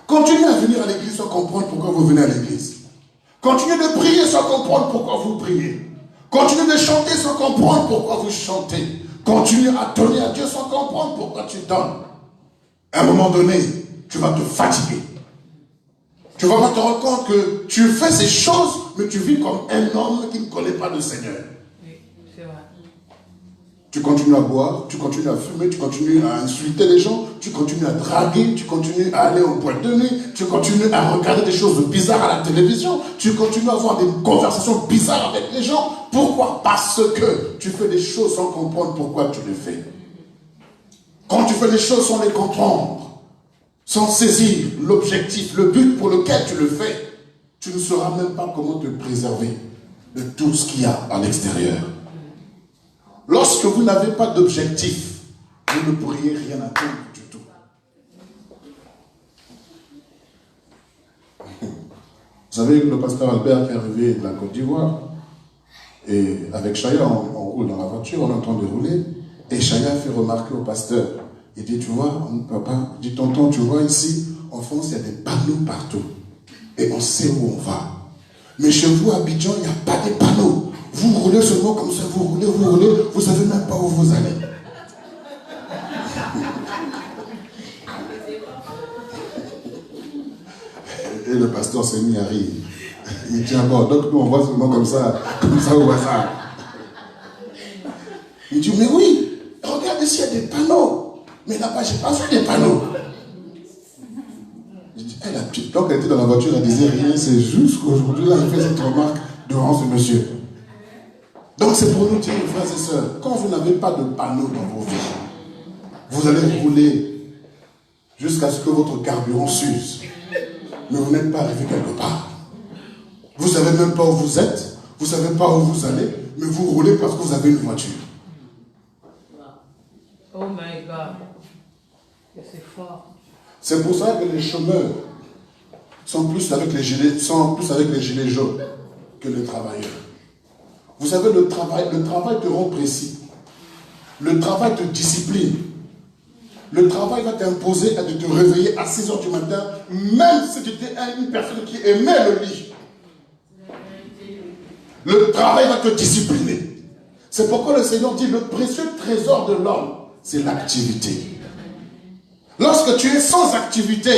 Continuez à venir à l'église sans comprendre pourquoi vous venez à l'église. Continuez de prier sans comprendre pourquoi vous priez. Continuez de chanter sans comprendre pourquoi vous chantez. Continuez à donner à Dieu sans comprendre pourquoi tu donnes. À un moment donné, tu vas te fatiguer. Tu vas te rendre compte que tu fais ces choses, mais tu vis comme un homme qui ne connaît pas le Seigneur. Oui, c'est vrai. Tu continues à boire, tu continues à fumer, tu continues à insulter les gens, tu continues à draguer, tu continues à aller au boîte de nuit, tu continues à regarder des choses bizarres à la télévision, tu continues à avoir des conversations bizarres avec les gens. Pourquoi? Parce que tu fais des choses sans comprendre pourquoi tu les fais. Quand tu fais des choses sans les comprendre, sans saisir l'objectif, le but pour lequel tu le fais, tu ne sauras même pas comment te préserver de tout ce qu'il y a à l'extérieur. Lorsque vous n'avez pas d'objectif, vous ne pourriez rien atteindre du tout. Vous savez, le pasteur Albert qui est arrivé de la Côte d'Ivoire, et avec Chaya, on roule dans la voiture, on est en train de rouler, et Chaya fait remarquer au pasteur, il dit, tu vois, papa, il dit, tonton, tu vois ici, en France, il y a des panneaux partout, et on sait où on va. Mais chez vous, à Abidjan, il n'y a pas de panneaux. Vous roulez seulement comme ça, vous roulez, vous ne savez même pas où vous allez. Et le pasteur s'est mis à rire. Il dit encore, donc nous on voit seulement comme ça au hasard. Il dit, mais oui, regarde ici, il y a des panneaux. Mais là-bas, je n'ai pas vu des panneaux. Je dis, la petite, donc elle était dans la voiture, elle disait rien, c'est juste qu'aujourd'hui, là, elle fait cette remarque devant ce monsieur. Donc c'est pour nous dire, frères et sœurs, quand vous n'avez pas de panneaux dans vos vies, vous allez rouler jusqu'à ce que votre carburant s'use. Mais vous n'êtes pas arrivé quelque part. Vous ne savez même pas où vous êtes, vous ne savez pas où vous allez, mais vous roulez parce que vous avez une voiture. Oh my God. C'est fort. C'est pour ça que les chômeurs sont plus avec les gilets jaunes que les travailleurs. Vous savez, le travail te rend précis. Le travail te discipline. Le travail va t'imposer de te réveiller à 6 h du matin, même si tu étais une personne qui aimait le lit. Le travail va te discipliner. C'est pourquoi le Seigneur dit, le précieux trésor de l'homme, c'est l'activité. Lorsque tu es sans activité,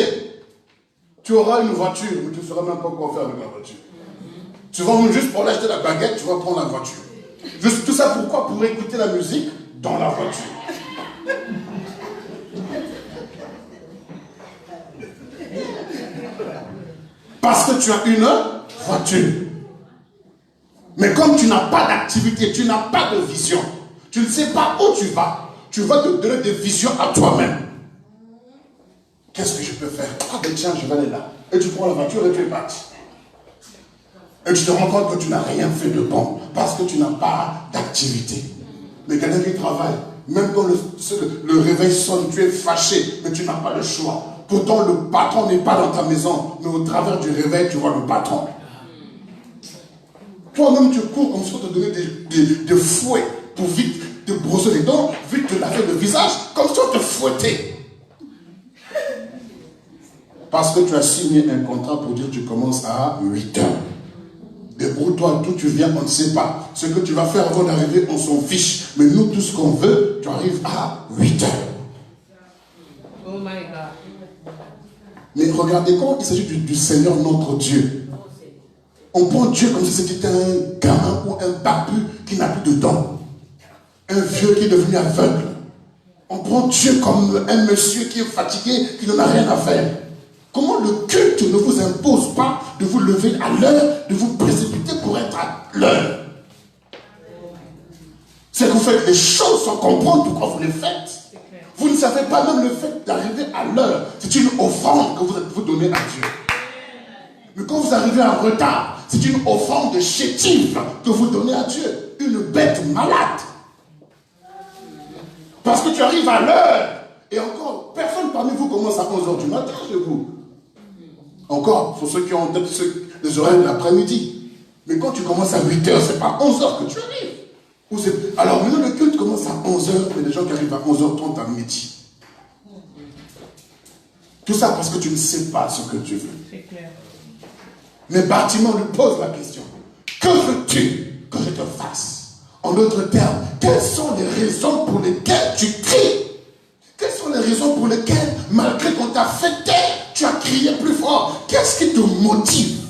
tu auras une voiture, mais tu ne sauras même pas quoi faire avec la voiture. Tu vas juste pour l'acheter la baguette, tu vas prendre la voiture. Juste tout ça pourquoi? Pour écouter la musique dans la voiture. Parce que tu as une voiture. Mais comme tu n'as pas d'activité, tu n'as pas de vision, tu ne sais pas où tu vas te donner des visions à toi-même. Qu'est-ce que je peux faire? Ah ben tiens, je vais aller là. Et tu prends la voiture et tu es parti. Et tu te rends compte que tu n'as rien fait de bon parce que tu n'as pas d'activité. Mais quelqu'un qui travaille, même quand le réveil sonne, tu es fâché, mais tu n'as pas le choix. Pourtant, le patron n'est pas dans ta maison, mais au travers du réveil, tu vois le patron. Toi-même, tu cours comme si on te donnait des fouets pour vite te brosser les dents, vite te laver le visage, comme si on te fouettait. Parce que tu as signé un contrat pour dire que tu commences à 8 h. Débrouille-toi, d'où tu viens, on ne sait pas. Ce que tu vas faire avant d'arriver, on s'en fiche. Mais nous, tout ce qu'on veut, tu arrives à 8 h. Oh my God. Mais regardez, quand il s'agit du Seigneur notre Dieu, on prend Dieu comme si c'était un gamin ou un barbu qui n'a plus de dents. Un vieux qui est devenu aveugle. On prend Dieu comme un monsieur qui est fatigué, qui n'en a rien à faire. Comment le culte ne vous impose pas de vous lever à l'heure, de vous précipiter pour être à l'heure? C'est que vous faites les choses sans comprendre pourquoi vous les faites. Vous ne savez pas même le fait d'arriver à l'heure. C'est une offrande que vous donnez à Dieu. Mais quand vous arrivez en retard, c'est une offrande chétive que vous donnez à Dieu. Une bête malade. Parce que tu arrives à l'heure. Et encore, personne parmi vous commence à 11h du matin chez vous. Encore, pour ceux qui ont peut-être les horaires de l'après-midi. Mais quand tu commences à 8h, c'est pas 11h que tu arrives. Alors maintenant le culte commence à 11h, mais les gens qui arrivent à 11h30 à midi. Tout ça parce que tu ne sais pas ce que tu veux. C'est clair. Mais Bartimée lui pose la question. Que veux-tu que je te fasse? En d'autres termes, quelles sont les raisons pour lesquelles tu cries? Quelles sont les raisons pour lesquelles, malgré qu'on t'a fait taire, tu as crié plus fort? Qu'est-ce qui te motive?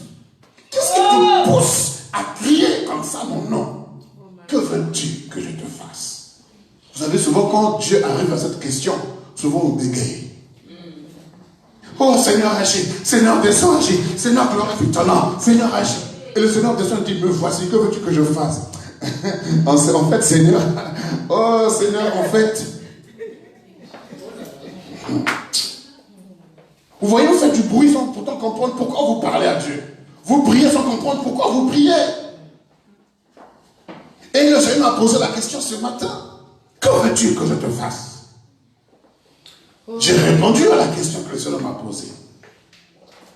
Qu'est-ce qui te pousse à crier comme ça mon nom? Que veux-tu que je te fasse? Vous savez, souvent quand Dieu arrive à cette question, souvent on bégaye. Oh Seigneur, agis. Seigneur, descends, agis. Seigneur, glorifie ton nom. Seigneur, agis. Et le Seigneur descend et dit, me voici, que veux-tu que je fasse? En fait, Seigneur, oh Seigneur, en fait. Vous voyez, vous faites du bruit sans pourtant comprendre pourquoi vous parlez à Dieu. Vous priez sans comprendre pourquoi vous priez. Et le Seigneur m'a posé la question ce matin. Que veux-tu que je te fasse? J'ai répondu à la question que le Seigneur m'a posée.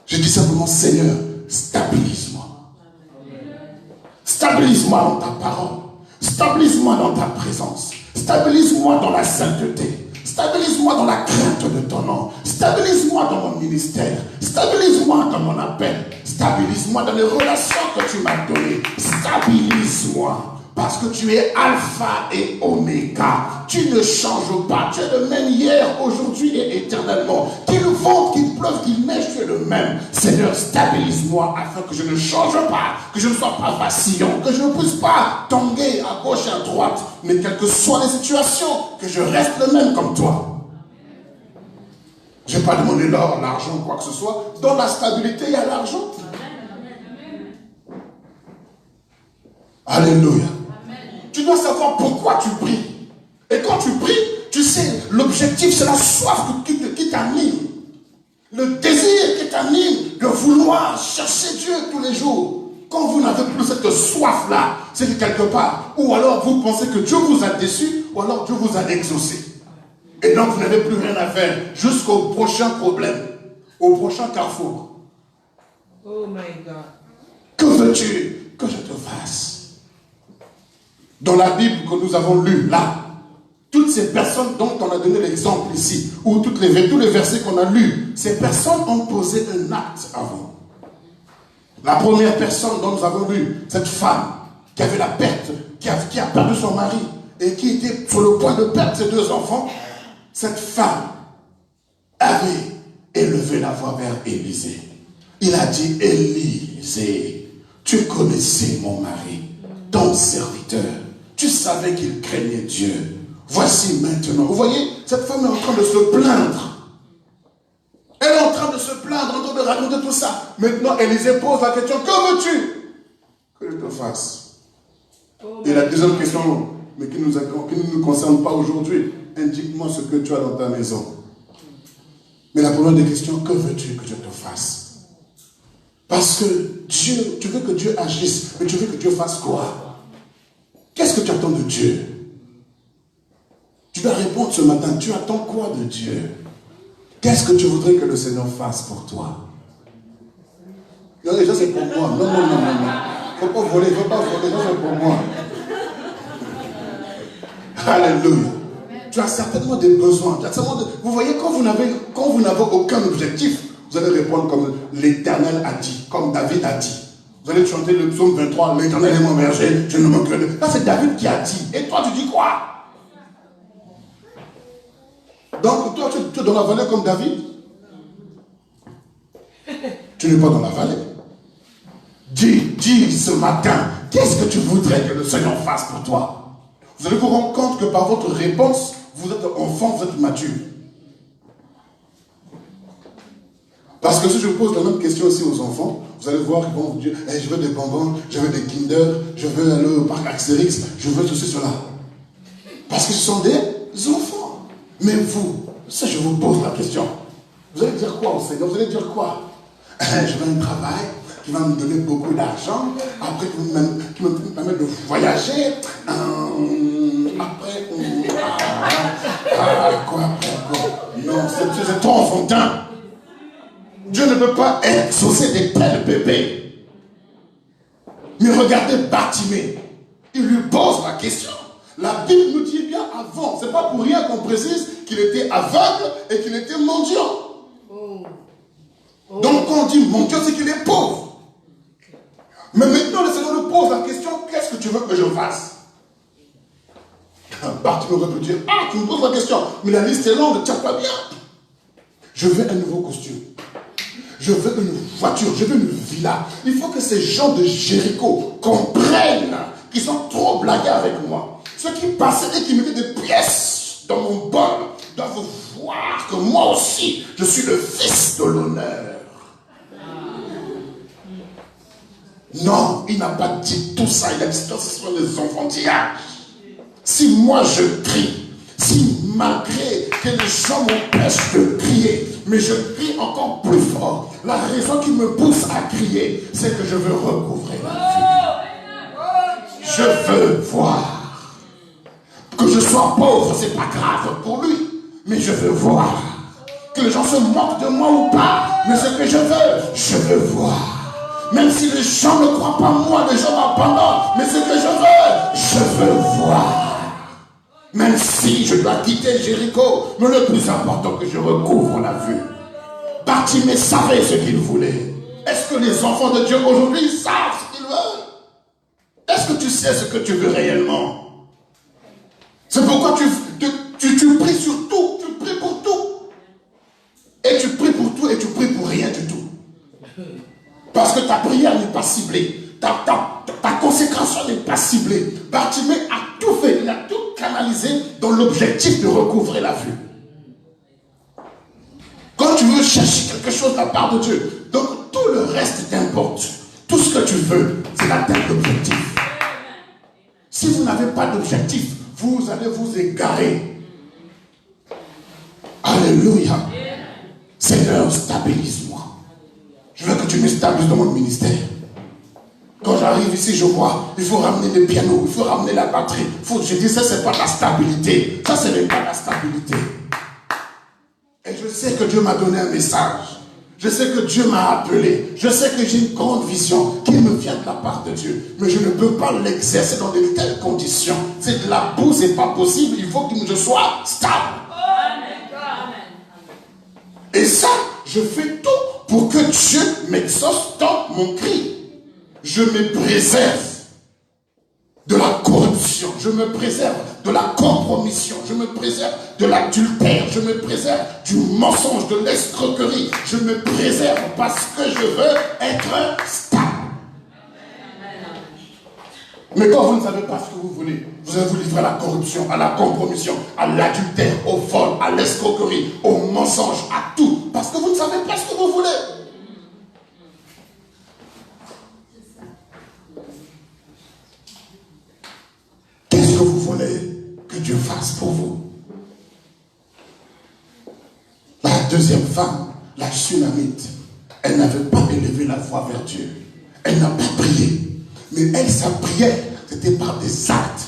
J'ai dit simplement, Seigneur, stabilise-moi. Stabilise-moi dans ta parole. Stabilise-moi dans ta présence. Stabilise-moi dans la sainteté. Stabilise-moi dans la crainte de ton nom. Stabilise-moi dans mon ministère. Stabilise-moi dans mon appel. Stabilise-moi dans les relations que tu m'as données. Stabilise-moi. Parce que tu es alpha et oméga. Tu ne changes pas. Tu es le même hier, aujourd'hui et éternellement. Qu'il vente, qu'il pleuve, qu'il neige, tu es le même. Seigneur, stabilise-moi afin que je ne change pas, que je ne sois pas vacillant, que je ne puisse pas tanguer à gauche et à droite. Mais quelles que soient les situations, que je reste le même comme toi. Je n'ai pas demandé l'or, l'argent, quoi que ce soit. Dans la stabilité, il y a l'argent. Alléluia. Tu dois savoir pourquoi tu pries. Et quand tu pries, tu sais, l'objectif, c'est la soif qui t'anime. Le désir qui t'anime de vouloir chercher Dieu tous les jours. Quand vous n'avez plus cette soif-là, c'est que quelque part, ou alors vous pensez que Dieu vous a déçu, ou alors Dieu vous a exaucé. Et donc vous n'avez plus rien à faire jusqu'au prochain problème, au prochain carrefour. Oh my God. Que veux-tu que je te fasse? Dans la Bible que nous avons lue, là, toutes ces personnes dont on a donné l'exemple ici, ou tous les versets qu'on a lus, ces personnes ont posé un acte avant. La première personne dont nous avons lu, cette femme qui avait la perte, qui a perdu son mari, et qui était sur le point de perdre ses 2 enfants, cette femme avait élevé la voix vers Élisée. Il a dit, Élisée, tu connaissais mon mari, ton serviteur. Tu savais qu'il craignait Dieu. Voici maintenant. Vous voyez, cette femme est en train de se plaindre. Elle est en train de se plaindre, en train de raconter tout ça. Maintenant, Élisée pose la question, que veux-tu que je te fasse? Et la deuxième question, mais qui ne nous concerne pas aujourd'hui, indique-moi ce que tu as dans ta maison. Mais la première des questions, que veux-tu que je te fasse? Parce que Dieu, tu veux que Dieu agisse, mais tu veux que Dieu fasse quoi? Qu'est-ce que tu attends de Dieu? Tu dois répondre ce matin, tu attends quoi de Dieu? Qu'est-ce que tu voudrais que le Seigneur fasse pour toi? Non, déjà c'est pour moi. Non. Il ne faut pas voler, ça c'est pour moi. Alléluia. Tu as certainement des besoins. Vous voyez, quand vous n'avez aucun objectif, vous allez répondre comme l'Éternel a dit, comme David a dit. Vous allez chanter le psaume 23, l'Éternel est mon berger, je ne manquerai de... Là, c'est David qui a dit. Et toi, tu dis quoi? Donc, toi, tu es dans la vallée comme David? Tu n'es pas dans la vallée. Dis ce matin, qu'est-ce que tu voudrais que le Seigneur fasse pour toi? Vous allez vous rendre compte que par votre réponse, vous êtes enfant, vous êtes mature. Parce que si je pose la même question aussi aux enfants, vous allez voir qu'ils vont vous dire hey, je veux des bonbons, je veux des Kinder, je veux aller au parc Astérix, je veux tout cela. Parce que ce sont des enfants. Mais vous, ça je vous pose la question. Vous allez dire quoi au Seigneur? Vous allez dire quoi? Je veux un travail qui va me donner beaucoup d'argent, après qui me permet de voyager, après, quoi? Non, c'est trop enfantin. Dieu ne peut pas exaucer des tels bébés. Mais regardez Bartimée, il lui pose la question. La Bible nous dit bien avant, c'est pas pour rien qu'on précise qu'il était aveugle et qu'il était mendiant. Donc quand on dit mendiant, c'est qu'il est pauvre. Mais maintenant, le Seigneur nous pose la question, qu'est-ce que tu veux que je fasse? Bartimée aurait pu dire, tu me poses la question, mais la liste est longue, tiens pas bien. Je veux un nouveau costume. Je veux une voiture, je veux une villa. Il faut que ces gens de Jéricho comprennent qu'ils sont trop blagués avec moi. Ceux qui passaient et qui mettaient des pièces dans mon bol doivent voir que moi aussi, je suis le fils de l'honneur. Non, il n'a pas dit tout ça. Il a dit que ce sont des enfantillages. Si moi je crie, si malgré que les gens m'empêchent de crier, mais je crie encore plus fort, la raison qui me pousse à crier, c'est que je veux recouvrer la vie. Je veux voir. Que je sois pauvre, c'est pas grave pour lui, mais je veux voir. Que les gens se moquent de moi ou pas, mais ce que je veux voir. Même si les gens ne croient pas moi, les gens m'abandonnent, mais ce que je veux voir. Même si je dois quitter Jéricho, mais le plus important que je recouvre la vue. Bartimée savait ce qu'il voulait. Est-ce que les enfants de Dieu aujourd'hui savent ce qu'ils veulent? Est-ce que tu sais ce que tu veux réellement? C'est pourquoi tu pries sur tout, tu pries pour tout. Et tu pries pour tout et tu pries pour rien du tout. Parce que ta prière n'est pas ciblée. Ta consécration n'est pas ciblée. Bartimée a tout fait, il a tout canalisé dans l'objectif de recouvrer la vue. Quand tu veux chercher quelque chose de la part de Dieu, donc tout le reste t'importe. Tout ce que tu veux, c'est d'atteindre l'objectif. Si vous n'avez pas d'objectif, vous allez vous égarer. Alléluia. Seigneur, stabilise-moi. Je veux que tu me stabilises dans mon ministère. Quand j'arrive ici, je vois, il faut ramener les pianos, il faut ramener la batterie. Je dis, ça, c'est pas la stabilité. Ça, ce n'est pas la stabilité. Et je sais que Dieu m'a donné un message. Je sais que Dieu m'a appelé. Je sais que j'ai une grande vision qui me vient de la part de Dieu. Mais je ne peux pas l'exercer dans de telles conditions. C'est de la boue, c'est pas possible. Il faut que je sois stable. Et ça, je fais tout pour que Dieu m'exauce dans mon cri. Je me préserve de la corruption, je me préserve de la compromission, je me préserve de l'adultère, je me préserve du mensonge, de l'escroquerie, je me préserve parce que je veux être stable. Mais quand vous ne savez pas ce que vous voulez, vous allez vous livrer à la corruption, à la compromission, à l'adultère, au vol, à l'escroquerie, au mensonge, à tout, parce que vous ne savez pas ce que vous voulez. Qu'est-ce que vous voulez que Dieu fasse pour vous? La deuxième femme, la Sunamite, elle n'avait pas élevé la voix vers Dieu. Elle n'a pas prié. Mais elle, sa prière, c'était par des actes.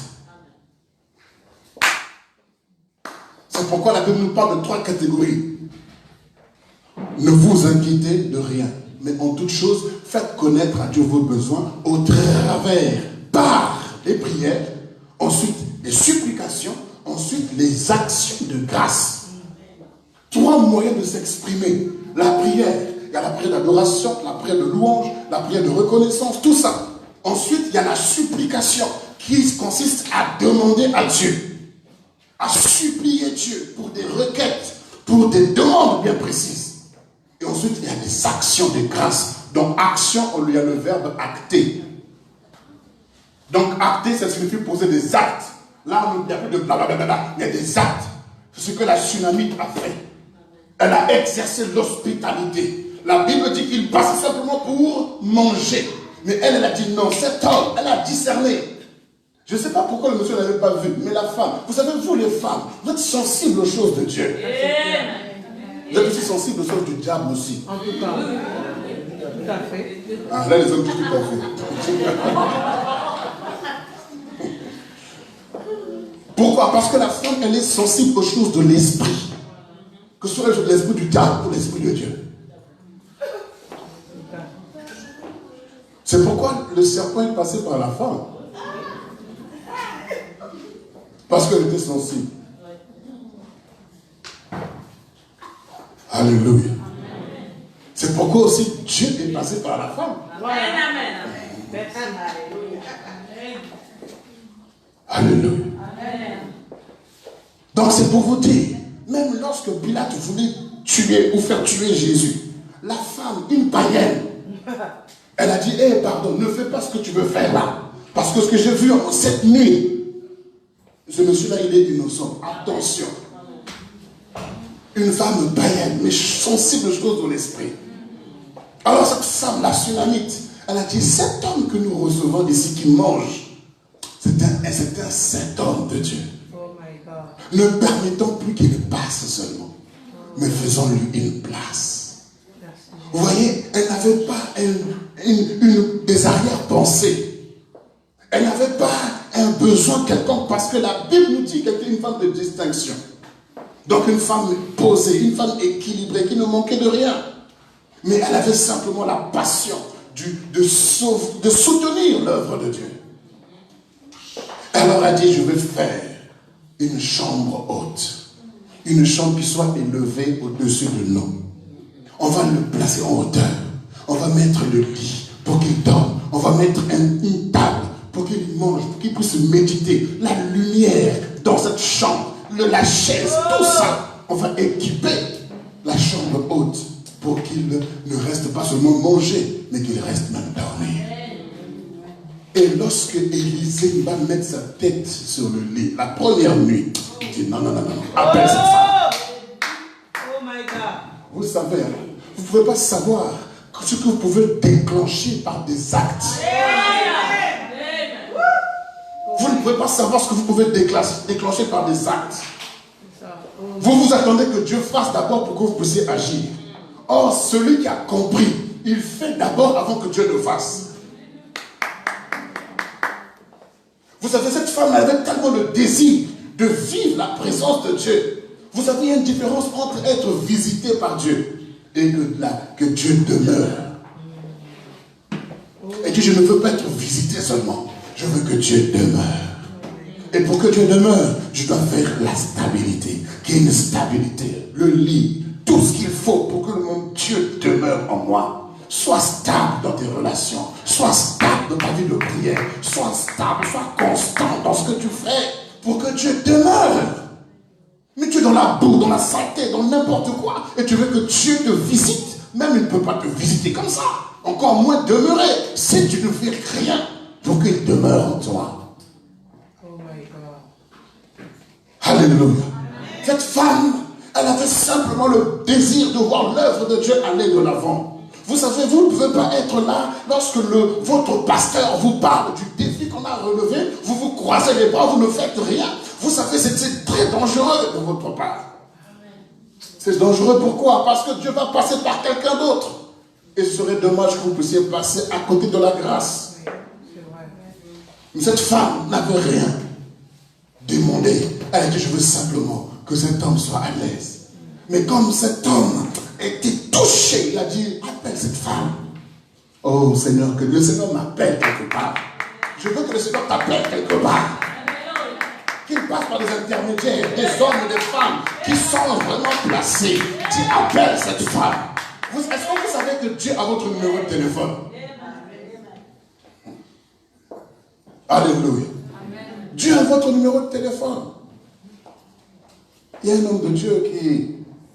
C'est pourquoi la Bible nous parle de 3 catégories. Ne vous inquiétez de rien, mais en toute chose, faites connaître à Dieu vos besoins au travers, par les prières, ensuite les supplications, ensuite les actions de grâce. 3 moyens de s'exprimer. La prière, il y a la prière d'adoration, la prière de louange, la prière de reconnaissance, tout ça. Ensuite, il y a la supplication qui consiste à demander à Dieu, à supplier Dieu pour des requêtes, pour des demandes bien précises. Et ensuite, il y a des actions de grâce. Donc, action, il y a le verbe acter. Donc, acter, ça signifie poser des actes. Là, il n'y a plus de blablabla, il y a des actes. C'est ce que la Sunamite a fait. Elle a exercé l'hospitalité. La Bible dit qu'il passait simplement pour manger. Mais elle a dit non, cet homme, elle a discerné. Je ne sais pas pourquoi le monsieur n'avait pas vu, mais la femme, vous savez, vous les femmes, vous êtes sensibles aux choses de Dieu. Vous êtes aussi sensibles aux choses du diable aussi. En tout cas, tout à fait. Ah, là, les hommes disent tout à fait. Pourquoi? Parce que la femme, elle est sensible aux choses de l'esprit. Que ce soit l'esprit du diable ou l'esprit de Dieu. C'est pourquoi le serpent est passé par la femme. Parce qu'elle était sensible. Alléluia. C'est pourquoi aussi Dieu est passé par la femme. Alléluia. Donc c'est pour vous dire, même lorsque Pilate voulait tuer ou faire tuer Jésus, la femme, une païenne, elle a dit, hé, pardon, ne fais pas ce que tu veux faire là. Parce que ce que j'ai vu en cette nuit, ce monsieur-là, il est innocent. Attention. Une femme païenne, mais sensible aux choses de l'esprit. Alors cette femme, la Sunamite, elle a dit, cet homme que nous recevons ici qui mange, c'est un saint homme de Dieu. Oh my God. Ne permettons plus qu'il passe seulement, mais faisons-lui une place. Vous voyez, elle n'avait pas des arrière-pensées. Elle n'avait pas un besoin quelconque parce que la Bible nous dit qu'elle était une femme de distinction. Donc une femme posée, une femme équilibrée, qui ne manquait de rien. Mais elle avait simplement la passion de soutenir l'œuvre de Dieu. Elle leur a dit, je vais faire une chambre haute. Une chambre qui soit élevée au-dessus de nous. On va le placer en hauteur. On va mettre le lit pour qu'il dorme. On va mettre une table pour qu'il mange, pour qu'il puisse méditer. La lumière dans cette chambre, la chaise, tout ça. On va équiper la chambre haute pour qu'il ne reste pas seulement manger, mais qu'il reste même dormir. Et lorsque Élisée va mettre sa tête sur le lit, la première nuit, il dit non, appelle cette femme. Oh my God. Vous savez, vous ne pouvez pas savoir ce que vous pouvez déclencher par des actes. Vous ne pouvez pas savoir ce que vous pouvez déclencher par des actes. Vous vous attendez que Dieu fasse d'abord pour que vous puissiez agir. Or, celui qui a compris, il fait d'abord avant que Dieu le fasse. Vous savez, cette femme avait tellement le désir de vivre la présence de Dieu. Vous savez, il y a une différence entre être visité par Dieu et que Dieu demeure. Et dit, je ne veux pas être visité seulement. Je veux que Dieu demeure. Et pour que Dieu demeure, je dois faire la stabilité. Qu'il y ait une stabilité, le lit, tout ce qu'il faut pour que mon Dieu demeure en moi. Sois stable dans tes relations. Sois stable dans ta vie de prière. Sois stable, sois constant dans ce que tu fais pour que Dieu demeure. Mais tu es dans la boue, dans la saleté, dans n'importe quoi. Et tu veux que Dieu te visite. Même il ne peut pas te visiter comme ça. Encore moins demeurer si tu ne fais rien pour qu'il demeure en toi. Oh my God. Alléluia. Cette femme, elle avait simplement le désir de voir l'œuvre de Dieu aller de l'avant. Vous savez, vous ne pouvez pas être là lorsque votre pasteur vous parle du défi qu'on a relevé, vous vous croisez les bras, vous ne faites rien. Vous savez, c'est très dangereux de votre part. C'est dangereux pourquoi? Parce que Dieu va passer par quelqu'un d'autre. Et ce serait dommage que vous puissiez passer à côté de la grâce. Mais cette femme n'avait rien demandé. Elle a dit, je veux simplement que cet homme soit à l'aise. Mais comme cet homme était touché, il a dit, appelle cette femme. Oh Seigneur, que le Seigneur m'appelle quelque part. Je veux que le Seigneur t'appelle quelque part. Qu'il passe par des intermédiaires, des hommes et des femmes qui sont vraiment placés. Tu appelles cette femme. Est-ce que vous savez que Dieu a votre numéro de téléphone? Alléluia. Dieu a votre numéro de téléphone. Il y a un homme de Dieu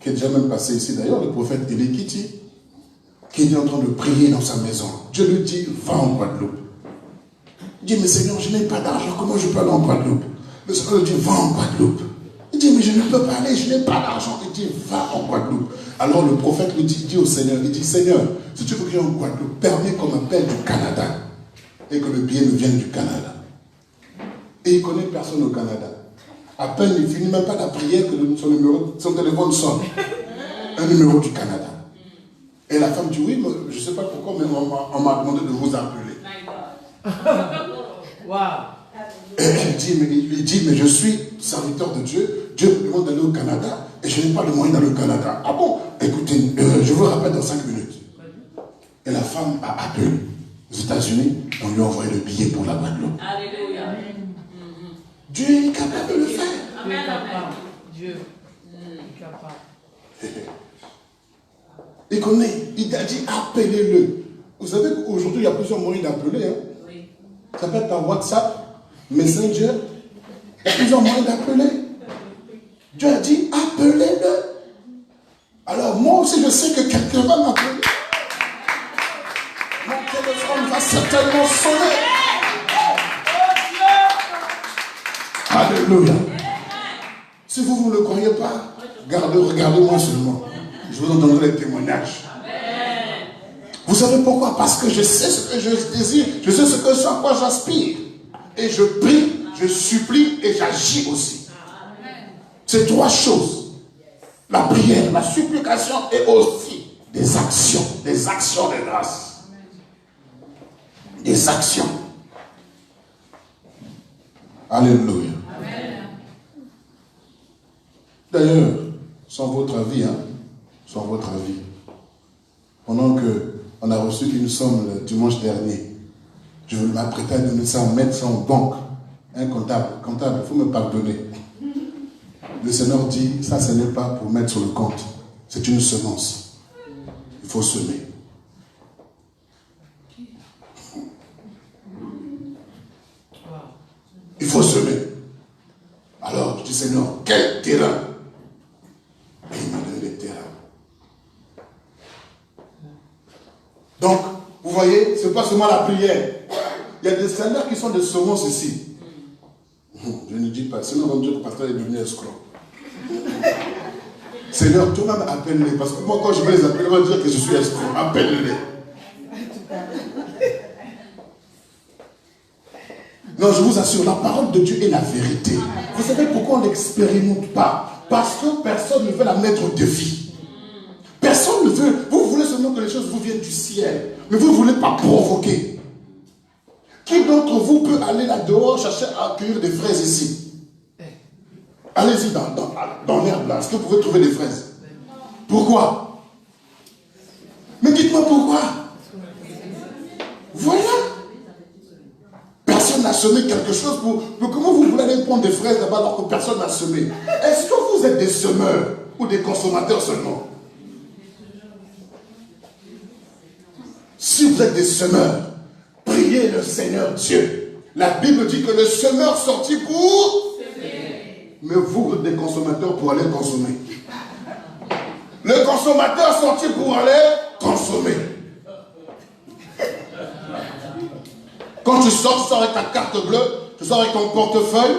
qui est déjà même passé ici, d'ailleurs, le prophète Eli Kiti, qui est en train de prier dans sa maison. Dieu lui dit, va en Guadeloupe. Il dit, mais Seigneur, je n'ai pas d'argent, comment je peux aller en Guadeloupe? Le Seigneur lui dit, va en Guadeloupe. Il Il dit, mais je ne peux pas aller, je n'ai pas d'argent. Il dit, va en Guadeloupe. Alors le prophète lui dit au Seigneur, il dit, Seigneur, si tu veux que j'aille en Guadeloupe, permets qu'on m'appelle du Canada et que le billet me vienne du Canada. Et il ne connaît personne au Canada. À peine, il ne finit même pas la prière que son téléphone sonne. Un numéro du Canada. Et la femme dit, oui, mais je ne sais pas pourquoi, mais on m'a demandé de vous appeler. Wow. Et il dit, mais je suis serviteur de Dieu. Dieu me demande d'aller au Canada et je n'ai pas le moyen d'aller au Canada. Ah bon? Écoutez, je vous rappelle dans 5 minutes. Et la femme a appelé aux États-Unis. On lui a envoyé le billet pour la Guadeloupe. Alléluia. Dieu est capable de le faire. Dieu est capable. Dieu est capable. Il connaît. Il a dit appelez-le. Vous savez qu'aujourd'hui, il y a plusieurs moyens d'appeler. Hein? Oui. Ça peut être par WhatsApp, Messenger. Il y a plusieurs moyens d'appeler. Dieu a dit appelez-le. Alors moi aussi, je sais que quelqu'un va m'appeler. Mon téléphone va certainement sonner. Alléluia. Si vous ne le croyez pas, regardez-moi seulement. Je vous en donnerai les témoignages. Vous savez pourquoi? Parce que je sais ce que je désire, je sais ce que sur quoi j'aspire. Et je prie, je supplie et j'agis aussi. C'est 3 choses. La prière, la supplication et aussi des actions de grâce. Des actions. Alléluia. D'ailleurs, sans votre avis, sans votre avis, pendant qu'on a reçu une somme le dimanche dernier, je m'apprêtais à donner ça, mettre ça en banque. Un comptable, il faut me pardonner. Le Seigneur dit, ça ce n'est pas pour mettre sur le compte, c'est une semence. Il faut semer. Il faut semer. Alors, je dis, Seigneur, quel terrain? Et il m'a donné les terrains. Donc, vous voyez, ce n'est pas seulement la prière. Il y a des salaires qui sont des semences ici. Je ne dis pas, sinon on va dire que le pasteur est devenu escroc. Seigneur, toi-même appelle-les. Parce que moi, quand je vais les appeler, on va dire que je suis escroc. Appelle-les. Non, je vous assure, la parole de Dieu est la vérité. Vous savez pourquoi on n'expérimente pas? Parce que personne ne veut la mettre au défi. Personne ne veut. Vous voulez seulement que les choses vous viennent du ciel. Mais vous ne voulez pas provoquer. Qui d'entre vous peut aller là dehors chercher à cueillir des fraises ici? Allez-y dans l'herbe là. Est-ce que vous pouvez trouver des fraises? Pourquoi? Mais dites-moi pourquoi. Voilà. Personne n'a semé quelque chose pour... Mais comment vous voulez aller prendre des fraises là-bas alors que personne n'a semé? Est-ce que vous êtes des semeurs ou des consommateurs seulement? Si vous êtes des semeurs, priez le Seigneur Dieu. La Bible dit que le semeur sortit pour... Mais vous êtes des consommateurs pour aller consommer. Le consommateur sorti pour aller consommer. Quand tu sors avec ta carte bleue, tu sors avec ton portefeuille,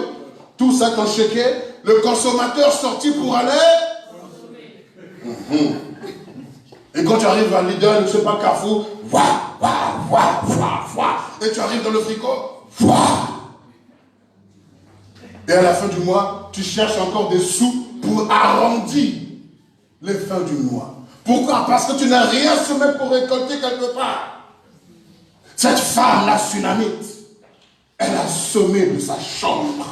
tout ça, ton chéquier, le consommateur sorti pour aller consommer. Et quand tu arrives à Lidl, je ne sais pas, Carrefour, et tu arrives dans le frigo, et à la fin du mois, tu cherches encore des sous pour arrondir les fins du mois. Pourquoi? Parce que tu n'as rien semé pour récolter quelque part. Cette femme, la Sunamite, elle a semé de sa chambre.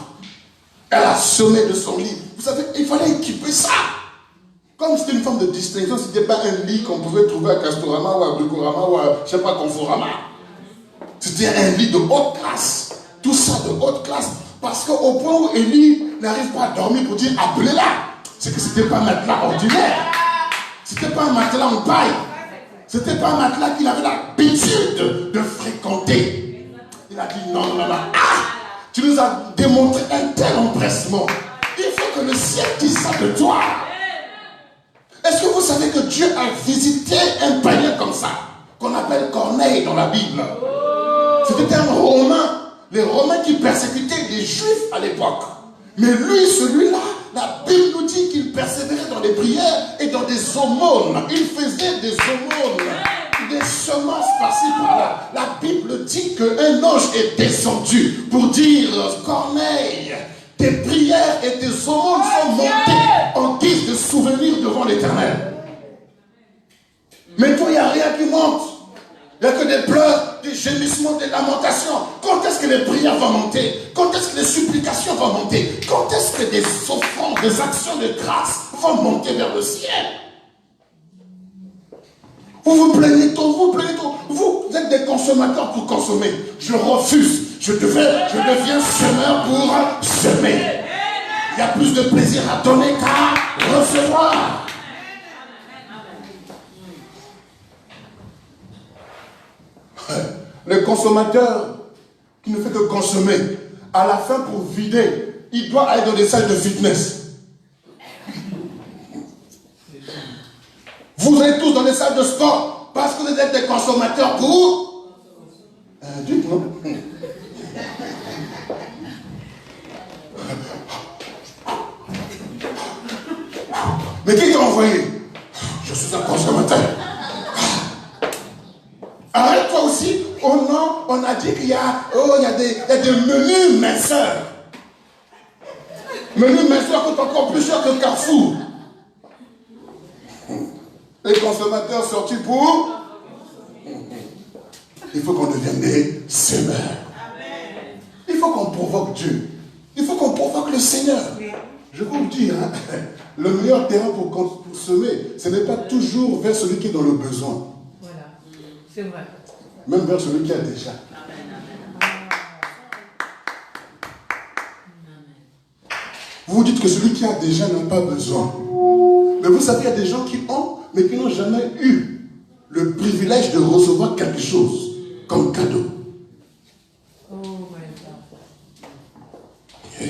Elle a semé de son lit. Vous savez, il fallait équiper ça. Comme c'était une forme de distinction, ce n'était pas un lit qu'on pouvait trouver à Castorama ou à Bricorama ou à, je ne sais pas, Conforama. C'était un lit de haute classe. Tout ça de haute classe. Parce qu'au point où Élie n'arrive pas à dormir pour dire appelez-la, c'est que ce n'était pas un matelas ordinaire. Ce n'était pas un matelas en paille. Ce n'était pas un matelas qu'il avait l'habitude de fréquenter. Il a dit non. Tu nous as démontré un tel empressement. Il faut que le ciel dise ça de toi. Est-ce que vous savez que Dieu a visité un païen comme ça, qu'on appelle Corneille dans la Bible? C'était un Romain. Les Romains qui persécutaient les Juifs à l'époque. Mais lui, celui-là, la Bible nous dit qu'il persévérait dans les prières et dans des aumônes. Il faisait des aumônes, des semences par-ci par-là. La Bible dit qu'un ange est descendu pour dire, Corneille, tes prières et tes aumônes sont montées en guise de souvenir devant l'Éternel. Mais toi, il n'y a rien qui monte. Il n'y a que des pleurs, des gémissements, des lamentations. Quand est-ce que les prières vont monter? Quand est-ce que les supplications vont monter? Quand est-ce que des offrandes, des actions de grâce vont monter vers le ciel? Vous vous plaignez trop, vous êtes des consommateurs pour consommer. Je refuse. Je deviens semeur pour semer. Il y a plus de plaisir à donner qu'à recevoir. Le consommateur qui ne fait que consommer, à la fin pour vider, il doit aller dans des salles de fitness. Vous allez tous dans des salles de sport parce que vous êtes des consommateurs pour... dites non. Mais qui t'a envoyé? Je suis un consommateur. Arrête-toi aussi. Oh non, on a dit qu'il y a, des menus minceurs. Menus minceurs coûtent encore plus cher que Carrefour. Les consommateurs sortis pour... Il faut qu'on devienne des semeurs. Il faut qu'on provoque Dieu. Il faut qu'on provoque le Seigneur. Je vous le dis, hein, le meilleur terrain pour semer, ce n'est pas toujours vers celui qui est dans le besoin. Voilà, c'est vrai. Même vers celui qui a déjà. Vous vous dites que celui qui a déjà n'a pas besoin. Mais vous savez, il y a des gens qui ont, mais qui n'ont jamais eu le privilège de recevoir quelque chose comme cadeau. Oh my God.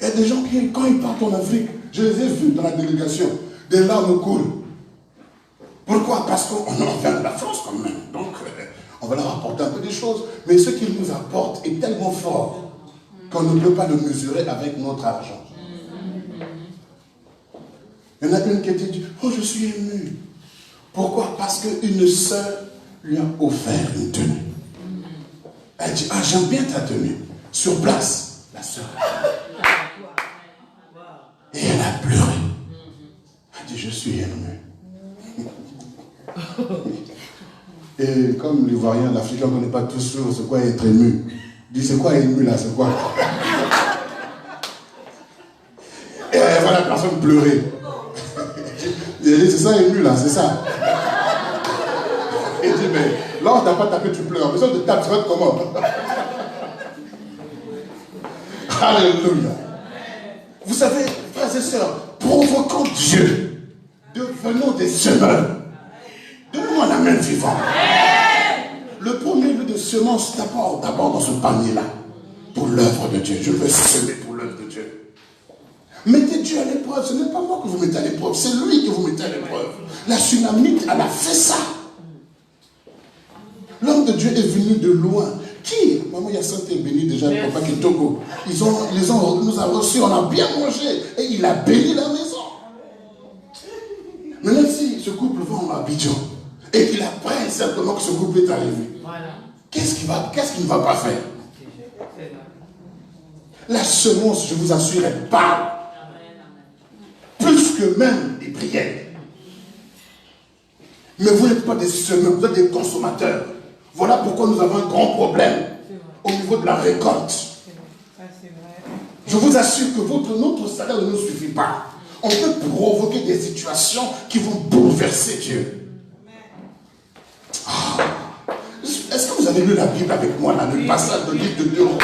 Il y a des gens qui, quand ils partent en Afrique, je les ai vus dans la délégation, des larmes coulent. Pourquoi? Parce qu'on en vient de la France quand même. Donc, on va leur apporter un peu des choses. Mais ce qu'ils nous apportent est tellement fort qu'on ne peut pas le mesurer avec notre argent. Il y en a une qui a dit, oh, je suis ému. Pourquoi? Parce qu'une sœur lui a offert une tenue. Elle dit, ah, j'aime bien ta tenue. Sur place, la sœur. Et elle a pleuré. Elle dit, je suis ému. Et comme l'Ivoirien, l'Africain ne connaît pas toujours c'est quoi être ému. Il dit, c'est quoi ému là, c'est quoi? Et elle voit la personne pleurer. Il dit, c'est ça ému là, c'est ça. Il dit, mais là on t'a pas tapé, tu pleures. Mais ça on te tape, tu vas comment? Alléluia. Vous savez, frères et sœurs, provoquons Dieu. Devenons des semeurs. Donnez-moi la main vivante. Le premier lieu de semence, d'abord dans ce panier-là, pour l'œuvre de Dieu. Je veux semer pour l'œuvre de Dieu. Mettez Dieu à l'épreuve. Ce n'est pas moi que vous mettez à l'épreuve, c'est lui que vous mettez à l'épreuve. La Sunamite, elle a fait ça. L'homme de Dieu est venu de loin. Qui? Maman Yacinthe est bénie déjà, le papa Kitoko. Nous a reçus, on a bien mangé. Et il a béni la maison. Maintenant, si ce couple va en Abidjan, et qu'il apprenne simplement que ce couple est arrivé, voilà. Qu'est-ce qu'il ne va pas faire? La semence, je vous assure, elle parle. Plus que même des prières. Mais vous n'êtes pas des semeurs, vous êtes des consommateurs. Voilà pourquoi nous avons un grand problème au niveau de la récolte. Je vous assure que notre salaire ne nous suffit pas. On peut provoquer des situations qui vont bouleverser Dieu. Ah. Est-ce que vous avez lu la Bible avec moi, là, le passage de livre de 2 Rois?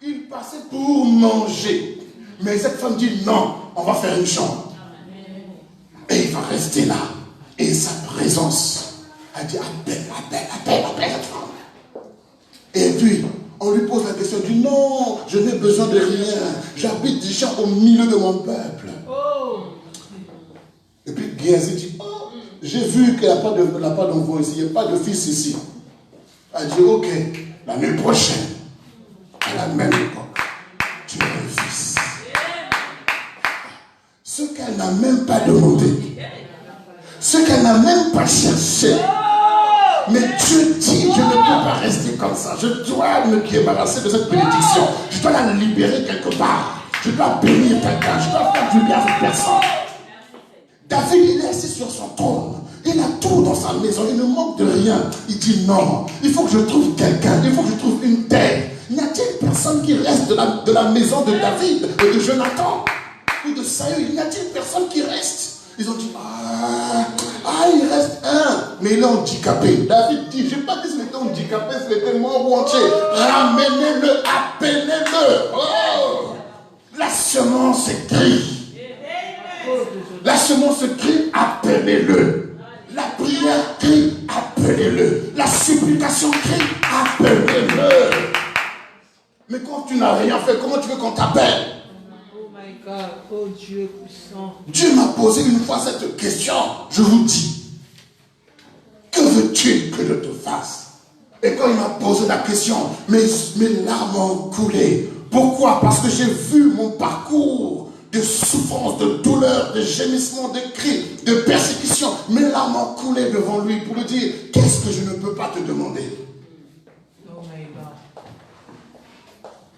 Il passait pour manger. Mais cette femme dit non, on va faire une chambre. Et il va rester là. Et sa présence, elle dit appelle cette femme. Et puis, on lui pose la question, il dit non, je n'ai besoin de rien. J'habite déjà au milieu de mon peuple. Et puis Géasi dit, oh, j'ai vu qu'il n'y a pas d'enfant ici, il n'y a pas de fils ici. Elle dit, ok, l'année prochaine, la même époque, tu es un fils. Ce qu'elle n'a même pas demandé, ce qu'elle n'a même pas cherché. Mais Dieu dit, je ne peux pas rester comme ça. Je dois me débarrasser de cette bénédiction. Je dois la libérer quelque part. Je dois bénir quelqu'un. Je dois faire du bien à cette personne. David, il est assis sur son trône. Il a tout dans sa maison. Il ne manque de rien. Il dit non. Il faut que je trouve quelqu'un. Il faut que je trouve une terre. N'y a-t-il personne qui reste de la maison de David et de Jonathan ou de Saül? N'y a-t-il personne qui reste? Ils ont dit, il reste un, mais il est handicapé. David dit, je n'ai pas dit qu'il était handicapé, qu'il était mort ou entier. Ramenez-le, appelez-le. Oh, la semence crie. La semence crie, appelez-le. La prière crie, appelez-le. La supplication crie, appelez-le. Mais quand tu n'as rien fait, comment tu veux qu'on t'appelle? Oh Dieu puissant. Dieu m'a posé une fois cette question. Je vous dis, que veux-tu que je te fasse? Et quand il m'a posé la question, mes larmes ont coulé. Pourquoi? Parce que j'ai vu mon parcours de souffrance, de douleur, de gémissement, de cris, de persécution. Mes larmes ont coulé devant lui pour lui dire, qu'est-ce que je ne peux pas te demander? Oh my God.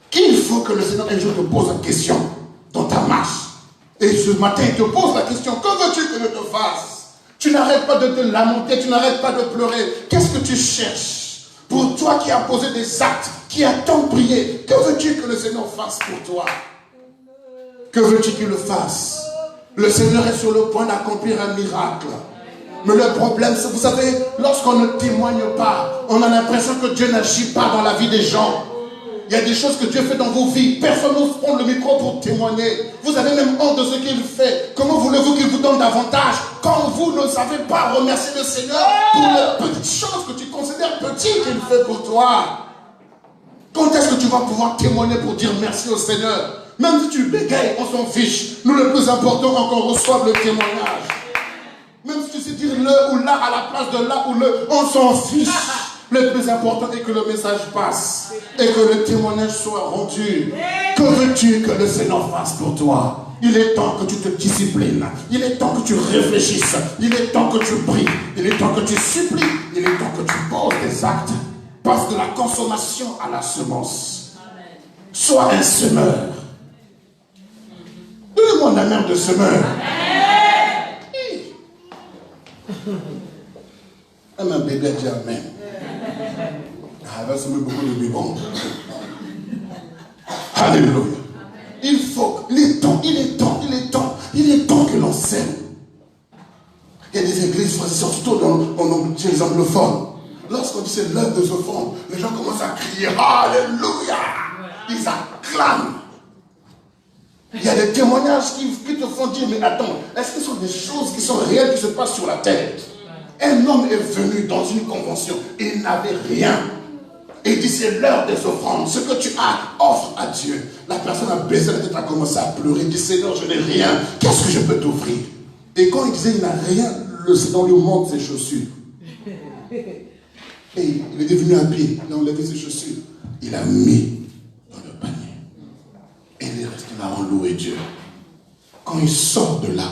Qu'il faut que le Seigneur un jour te pose la question dans ta marche. Et ce matin, il te pose la question, que veux-tu que je te fasse? Tu n'arrêtes pas de te lamenter, tu n'arrêtes pas de pleurer. Qu'est-ce que tu cherches? Pour toi qui as posé des actes, qui as tant prié, que veux-tu que le Seigneur fasse pour toi? Que veux-tu qu'il le fasse? Le Seigneur est sur le point d'accomplir un miracle. Mais le problème, c'est, vous savez, lorsqu'on ne témoigne pas, on a l'impression que Dieu n'agit pas dans la vie des gens. Il y a des choses que Dieu fait dans vos vies. Personne n'ose prendre le micro pour témoigner. Vous avez même honte de ce qu'il fait. Comment voulez-vous qu'il vous donne davantage quand vous ne savez pas remercier le Seigneur pour les petites choses que tu considères petites qu'il fait pour toi? Quand est-ce que tu vas pouvoir témoigner pour dire merci au Seigneur? Même si tu bégayes, on s'en fiche. Nous, le plus important, qu'on reçoive le témoignage. Même si tu sais dire le ou là à la place de là ou le, on s'en fiche. Le plus important est que le message passe et que le témoignage soit rendu. Que veux-tu que le Seigneur fasse pour toi? Il est temps que tu te disciplines. Il est temps que tu réfléchisses. Il est temps que tu pries. Il est temps que tu supplies. Il est temps que tu poses des actes. Passe de la consommation à la semence. Sois un semeur. Donne-moi la main de semeur. Un bébé a dit amen. Elle va semer beaucoup de bébons. Alléluia. Il faut, il est temps que l'on s'aime. Il y a des églises, surtout chez les anglophones. Lorsqu'on dit c'est l'heure de s'offrande, les gens commencent à crier Alléluia. Ils acclament. Il y a des témoignages qui te font dire, mais attends, est-ce que ce sont des choses qui sont réelles qui se passent sur la terre? Un homme est venu dans une convention et il n'avait rien. Et il dit, c'est l'heure des offrandes. Ce que tu as, offre à Dieu. La personne a baissé la tête, a commencé à pleurer. Il dit, Seigneur, je n'ai rien. Qu'est-ce que je peux t'offrir? Et quand il disait, il n'a rien, le Seigneur lui montre ses chaussures. Et il est venu à pied. Il a enlevé ses chaussures. Il a mis dans le panier. Et il est resté là en louer Dieu. Quand il sort de là,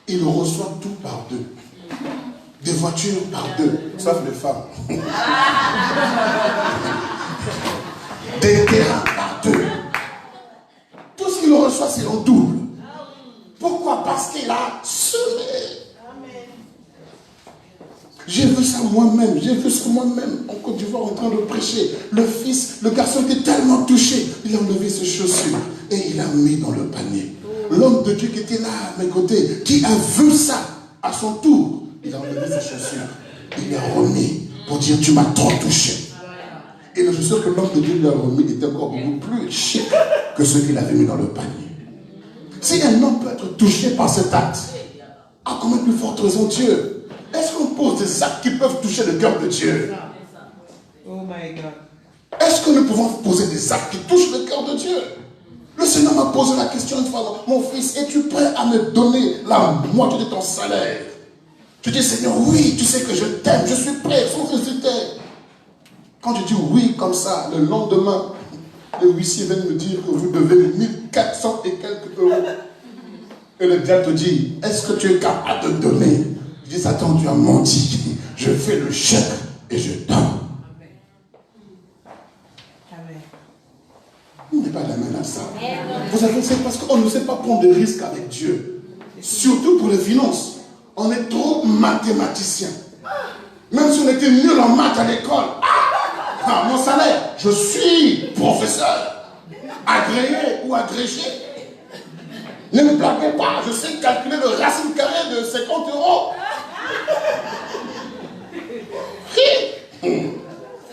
il reçoit tout par deux. Des voitures par deux, sauf les femmes. Des terrains par deux. Tout ce qu'il reçoit, c'est en double. Pourquoi? Parce qu'il a semé. J'ai vu ça moi-même, en Côte d'Ivoire en train de prêcher. Le garçon était tellement touché, il a enlevé ses chaussures et il a mis dans le panier. L'homme de Dieu qui était là à mes côtés, qui a vu ça à son tour, il a enlevé ses chaussures. Il les a remis pour dire, tu m'as trop touché. Et les chaussures que l'homme de Dieu lui a remis étaient encore beaucoup plus chic que ceux qu'il avait mis dans le panier. Si un homme peut être touché par cet acte, à combien plus forte raison Dieu? Est-ce qu'on pose des actes qui peuvent toucher le cœur de Dieu? Oh my God. Est-ce que nous pouvons poser des actes qui touchent le cœur de Dieu? Le Seigneur m'a posé la question une fois, mon fils, es-tu prêt à me donner la moitié de ton salaire? Je dis, Seigneur, oui, tu sais que je t'aime, je suis prêt, sans hésiter. Quand je dis oui comme ça, le lendemain, le huissier vient me dire que vous devez 1400 et quelques euros. Et le diable te dit, est-ce que tu es capable de donner? Je dis, Satan, tu as menti. Je fais le chèque et je donne. Il n'est pas la main à ça. Vous savez, c'est parce qu'on ne sait pas prendre de risques avec Dieu. Surtout pour les finances. On est trop mathématicien. Même si on était nul en maths à l'école. Mon salaire, je suis professeur, agréé ou agrégé. Ne me blaguez pas, je sais calculer le racine carrée de 50 euros.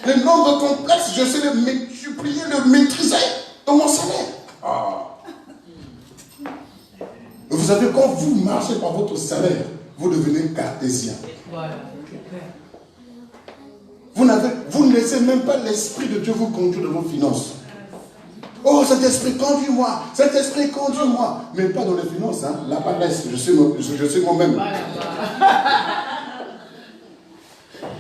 Les nombres complexes, je sais le multiplier, le maîtriser dans mon salaire. Vous savez, quand vous marchez par votre salaire, vous devenez cartésien. Voilà. Vous ne laissez même pas l'Esprit de Dieu vous conduire dans vos finances. Oh, cet esprit, conduis-moi. Cet esprit, conduis-moi. Mais pas dans les finances. Hein. Là-bas, laisse. Je suis moi-même.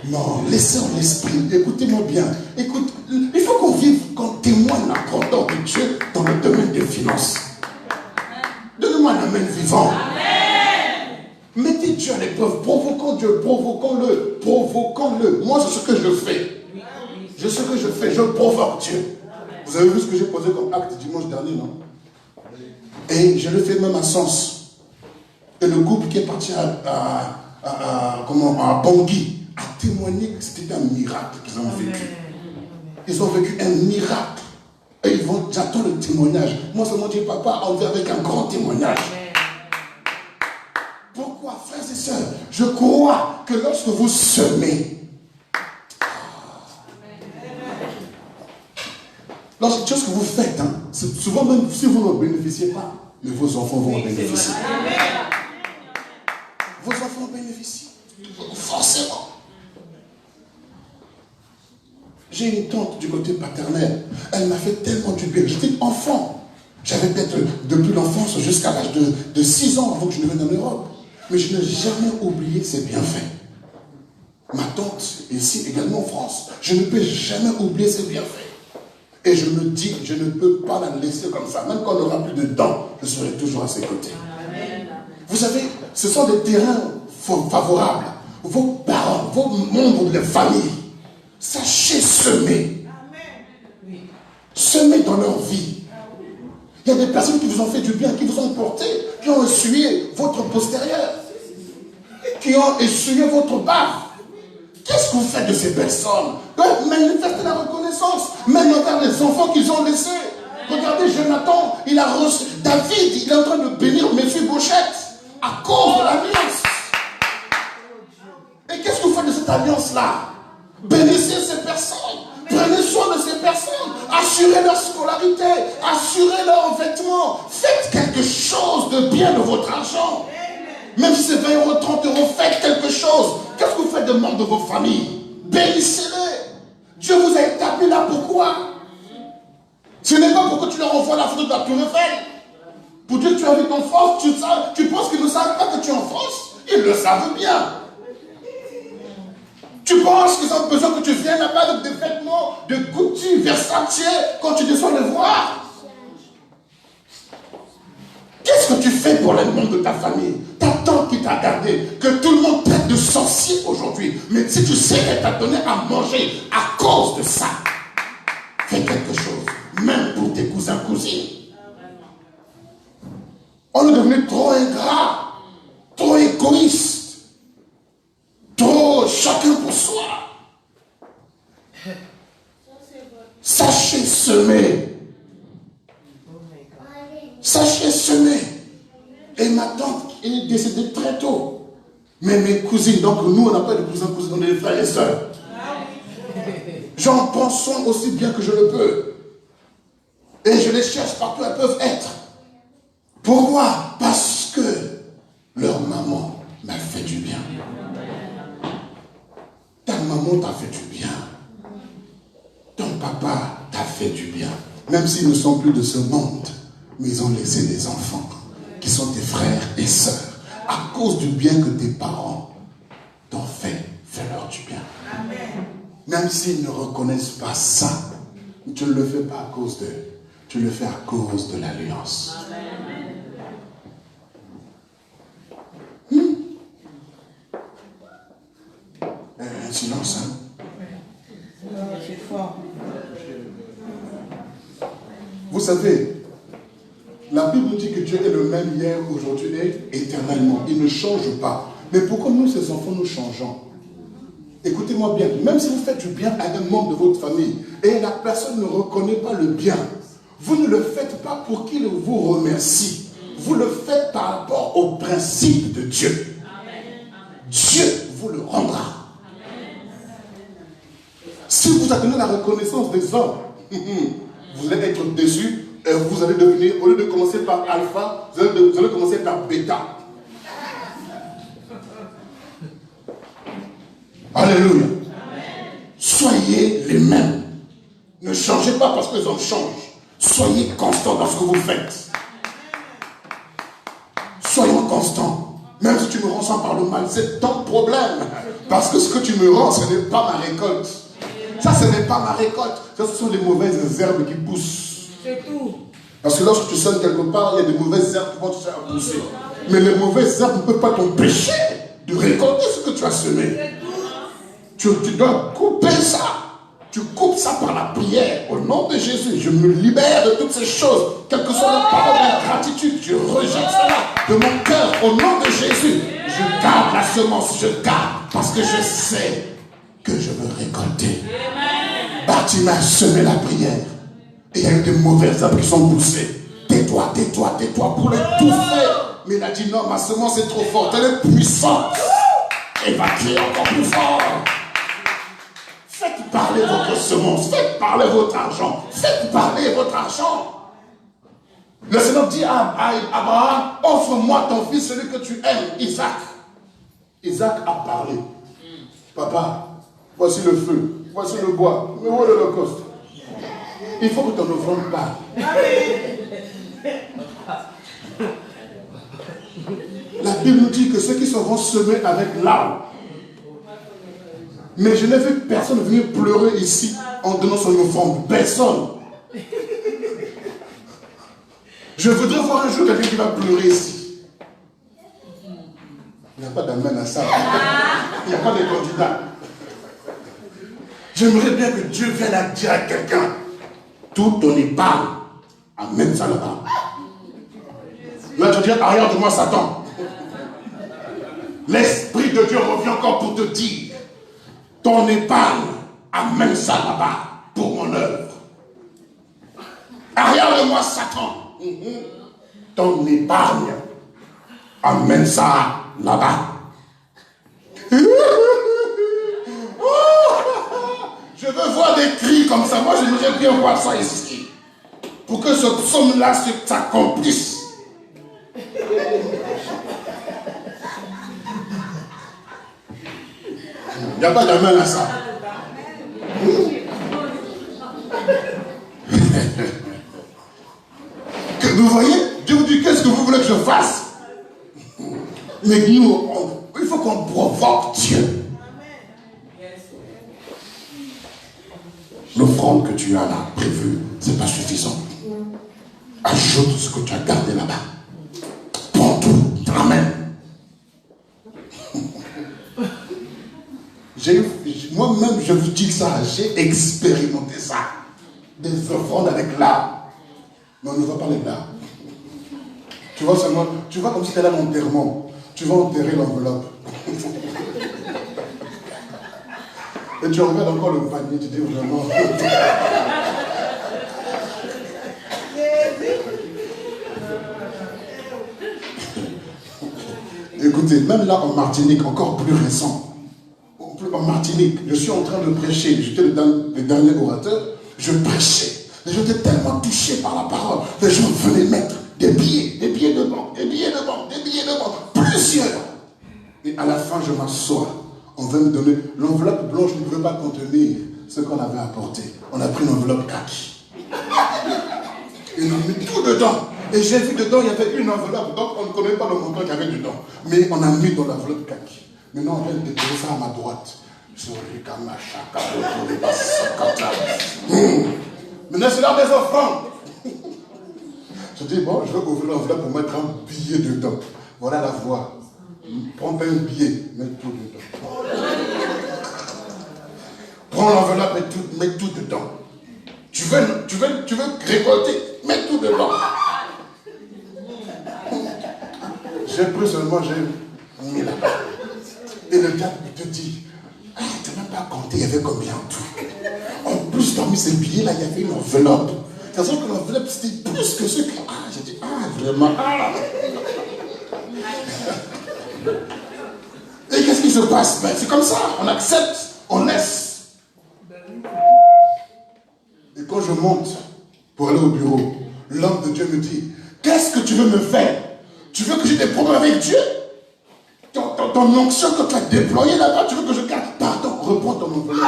Non, laissez en l'esprit. Écoutez-moi bien. Écoute, il faut qu'on vive, qu'on témoigne la grandeur de Dieu dans le domaine des finances. Donnez-moi un amen vivant. Mettez Dieu à l'épreuve, provoquons Dieu, provoquons-le, provoquons-le. Moi, c'est ce que je fais. C'est ce que je fais, je provoque Dieu. Vous avez vu ce que j'ai posé comme acte dimanche dernier, non? Et je le fais même à Sens. Et le couple qui est parti à Bangui a témoigné que c'était un miracle qu'ils ont vécu. Ils ont vécu un miracle. Et j'attends le témoignage. Moi, seulement dire, papa, on vient avec un grand témoignage. Pourquoi, frères et sœurs, je crois que lorsque vous semez, lorsque ce que vous faites, hein, souvent même si vous ne bénéficiez pas, mais vos enfants vont en bénéficier. Vos enfants bénéficient. Forcément. J'ai une tante du côté paternel. Elle m'a fait tellement du bien. J'étais enfant. J'avais peut-être depuis l'enfance jusqu'à l'âge de 6 ans avant que je ne vienne en Europe. Mais je n'ai jamais oublié ses bienfaits. Ma tante, ici également en France, je ne peux jamais oublier ses bienfaits. Et je me dis, je ne peux pas la laisser comme ça. Même quand on n'aura plus de dents, je serai toujours à ses côtés. Amen. Vous savez, ce sont des terrains favorables. Vos parents, vos membres de la famille, sachez semer. Semer dans leur vie. Il y a des personnes qui vous ont fait du bien, qui vous ont porté, qui ont essuyé votre postérieur, qui ont essuyé votre bave. Qu'est-ce que vous faites de ces personnes? Manifestez la reconnaissance, même envers les enfants qu'ils ont laissés. Regardez Jonathan, il a reçu, David, il est en train de bénir Méphibosheth à cause de l'alliance. Et qu'est-ce que vous faites de cette alliance-là? Bénissez ces personnes. Prenez soin de ces personnes. Assurez leur scolarité. Assurez leurs vêtements. Faites quelque chose de bien de votre argent. Même si c'est 20 euros, 30 euros, faites quelque chose. Qu'est-ce que vous faites de membres de vos familles? Bénissez-les. Dieu vous a établi là pourquoi? Ce n'est pas pour que tu leur envoies la photo de la Tour Eiffel. Pour dire que tu habites en France, tu penses qu'ils ne savent pas que tu es en France? Ils le savent bien. Tu penses qu'ils ont besoin que tu viennes là-bas avec des vêtements de Gucci, Versace, quand tu descends les voir? Qu'est-ce que tu fais pour les membres de ta famille? Ta tante qui t'a gardé, que tout le monde traite de sorcier aujourd'hui. Mais si tu sais qu'elle t'a donné à manger à cause de ça, fais quelque chose. Même pour tes cousins, cousines. On est devenu trop ingrat, trop égoïste. Trop chacun pour soi. Sachez semer. Sachez semer. Et ma tante est décédée très tôt. Mais mes cousines, donc nous on n'a pas de cousins, on est des frères et sœurs. J'en prends soin aussi bien que je le peux. Et je les cherche partout où elles peuvent être. Pourquoi? Parce que leur maman m'a fait du bien. Ta maman t'a fait du bien. Ton papa t'a fait du bien. Même s'ils ne sont plus de ce monde, mais ils ont laissé des enfants qui sont tes frères et sœurs. À cause du bien que tes parents t'ont fait, fais-leur du bien. Amen. Même s'ils ne reconnaissent pas ça, Tu ne le fais pas à cause d'eux. Tu le fais à cause de l'alliance. Un silence, hein? C'est fort. Vous savez, la Bible dit que Dieu est le même hier, aujourd'hui et éternellement. Il ne change pas. Mais pourquoi nous, ces enfants, nous changeons? Écoutez-moi bien. Même si vous faites du bien à un membre de votre famille et la personne ne reconnaît pas le bien, vous ne le faites pas pour qu'il vous remercie. Vous le faites par rapport au principe de Dieu. Dieu vous le rendra. Si vous attendez la reconnaissance des hommes, vous allez être déçus et vous allez devenir, au lieu de commencer par alpha, vous allez commencer par bêta. Alléluia. Soyez les mêmes. Ne changez pas parce que les hommes changent. Soyez constants dans ce que vous faites. Soyons constants. Même si tu me rends ça par le mal, c'est ton problème. Parce que ce que tu me rends, ce n'est pas ma récolte. Ça, ce n'est pas ma récolte. Ça, ce sont les mauvaises herbes qui poussent. C'est tout. Parce que lorsque tu sonnes quelque part, il y a des mauvaises herbes qui vont te faire pousser. Mais les mauvaises herbes ne peuvent pas t'empêcher de récolter ce que tu as semé. Tu dois couper ça. Tu coupes ça par la prière. Au nom de Jésus, je me libère de toutes ces choses. Quelle que soit la parole d'ingratitude, je rejette cela de mon cœur. Au nom de Jésus, je garde la semence, je garde. Parce que je sais que je veux récolter. Bartimée a semé la prière. Et il y a eu des mauvaises herbes qui sont poussées. Tais-toi, tais-toi, tais-toi pour l'étouffer. Mais il a dit non, ma semence est trop forte, elle est puissante. Elle va créer encore plus fort. Faites parler votre semence, faites parler votre argent, faites parler votre argent. Le Seigneur dit à Abraham, offre-moi ton fils, celui que tu aimes, Isaac. Isaac a parlé. Papa, voici le feu, voici le bois, mais où est l'Holocauste? Il faut que ton offrande parle. La Bible nous dit que ceux qui seront semés avec l'arbre. Mais je n'ai vu personne venir pleurer ici en donnant son offrande. Personne. Je voudrais voir un jour quelqu'un qui va pleurer ici. Il n'y a pas d'amen à ça. Il n'y a pas de candidat. J'aimerais bien que Dieu vienne dire à quelqu'un, tout ton épargne, amène ça là-bas. Là, tu dis, arrière de moi, Satan. L'Esprit de Dieu revient encore pour te dire, ton épargne, amène ça là-bas pour mon œuvre. Arrière de moi, Satan. Ton épargne, amène ça là-bas. Je veux voir des cris comme ça. Moi, j'aimerais bien voir ça ici. Pour que ce psaume-là s'accomplisse. Il n'y a pas d'amen à ça. Vous voyez, Dieu vous dit, qu'est-ce que vous voulez que je fasse? Mais nous, il faut qu'on provoque Dieu. L'offrande que tu as là prévue, ce n'est pas suffisant. Ajoute ce que tu as gardé là-bas. Prends tout, ramène. Moi-même, je vous dis ça, j'ai expérimenté ça. Des offrandes avec l'âme. Mais on ne va pas les là. Tu vois seulement, tu vois comme si tu étais là l'enterrement. Tu vas enterrer l'enveloppe. Et tu regardes encore le panier, tu dis vraiment. Écoutez, même là en Martinique, encore plus récent. En Martinique, je suis en train de prêcher. J'étais le dernier orateur. Je prêchais. Les gens étaient tellement touchés par la parole. Les gens venaient mettre des billets de banque, des billets de banque, des billets de banque, plusieurs. Et à la fin, je m'assois. On va me donner. L'enveloppe blanche ne pouvait pas contenir ce qu'on avait apporté. On a pris une enveloppe kaki. Et on a mis tout dedans. Et j'ai vu dedans, il y avait une enveloppe. Donc on ne connaît pas le montant qu'il y avait dedans. Mais on a mis dans l'enveloppe kaki. Maintenant, on vient de déposer ça à ma droite. Maintenant, c'est l'heure des offrandes. Je dis, bon, je vais ouvrir l'enveloppe pour mettre un billet dedans. Voilà la voie. Prends pas un billet, mets tout dedans. Prends l'enveloppe et mets tout dedans. Tu veux récolter, mets tout dedans. J'ai pris seulement, j'ai mis là-bas. Et le gars te dit, ah, tu n'as même pas compté, il y avait combien en tout. En plus, dans ces billets-là, il y avait une enveloppe. C'est-à-dire que l'enveloppe, c'était plus que ce que... Ah, j'ai dit, ah, vraiment, ah. Et qu'est-ce qui se passe? Ben, c'est comme ça, on accepte, on laisse. Et quand je monte pour aller au bureau, l'homme de Dieu me dit, qu'est-ce que tu veux me faire? Tu veux que j'ai des problèmes avec Dieu? Ton onction que tu as déployée là-bas, tu veux que je garde? Pardon, reprends ton enveloppe.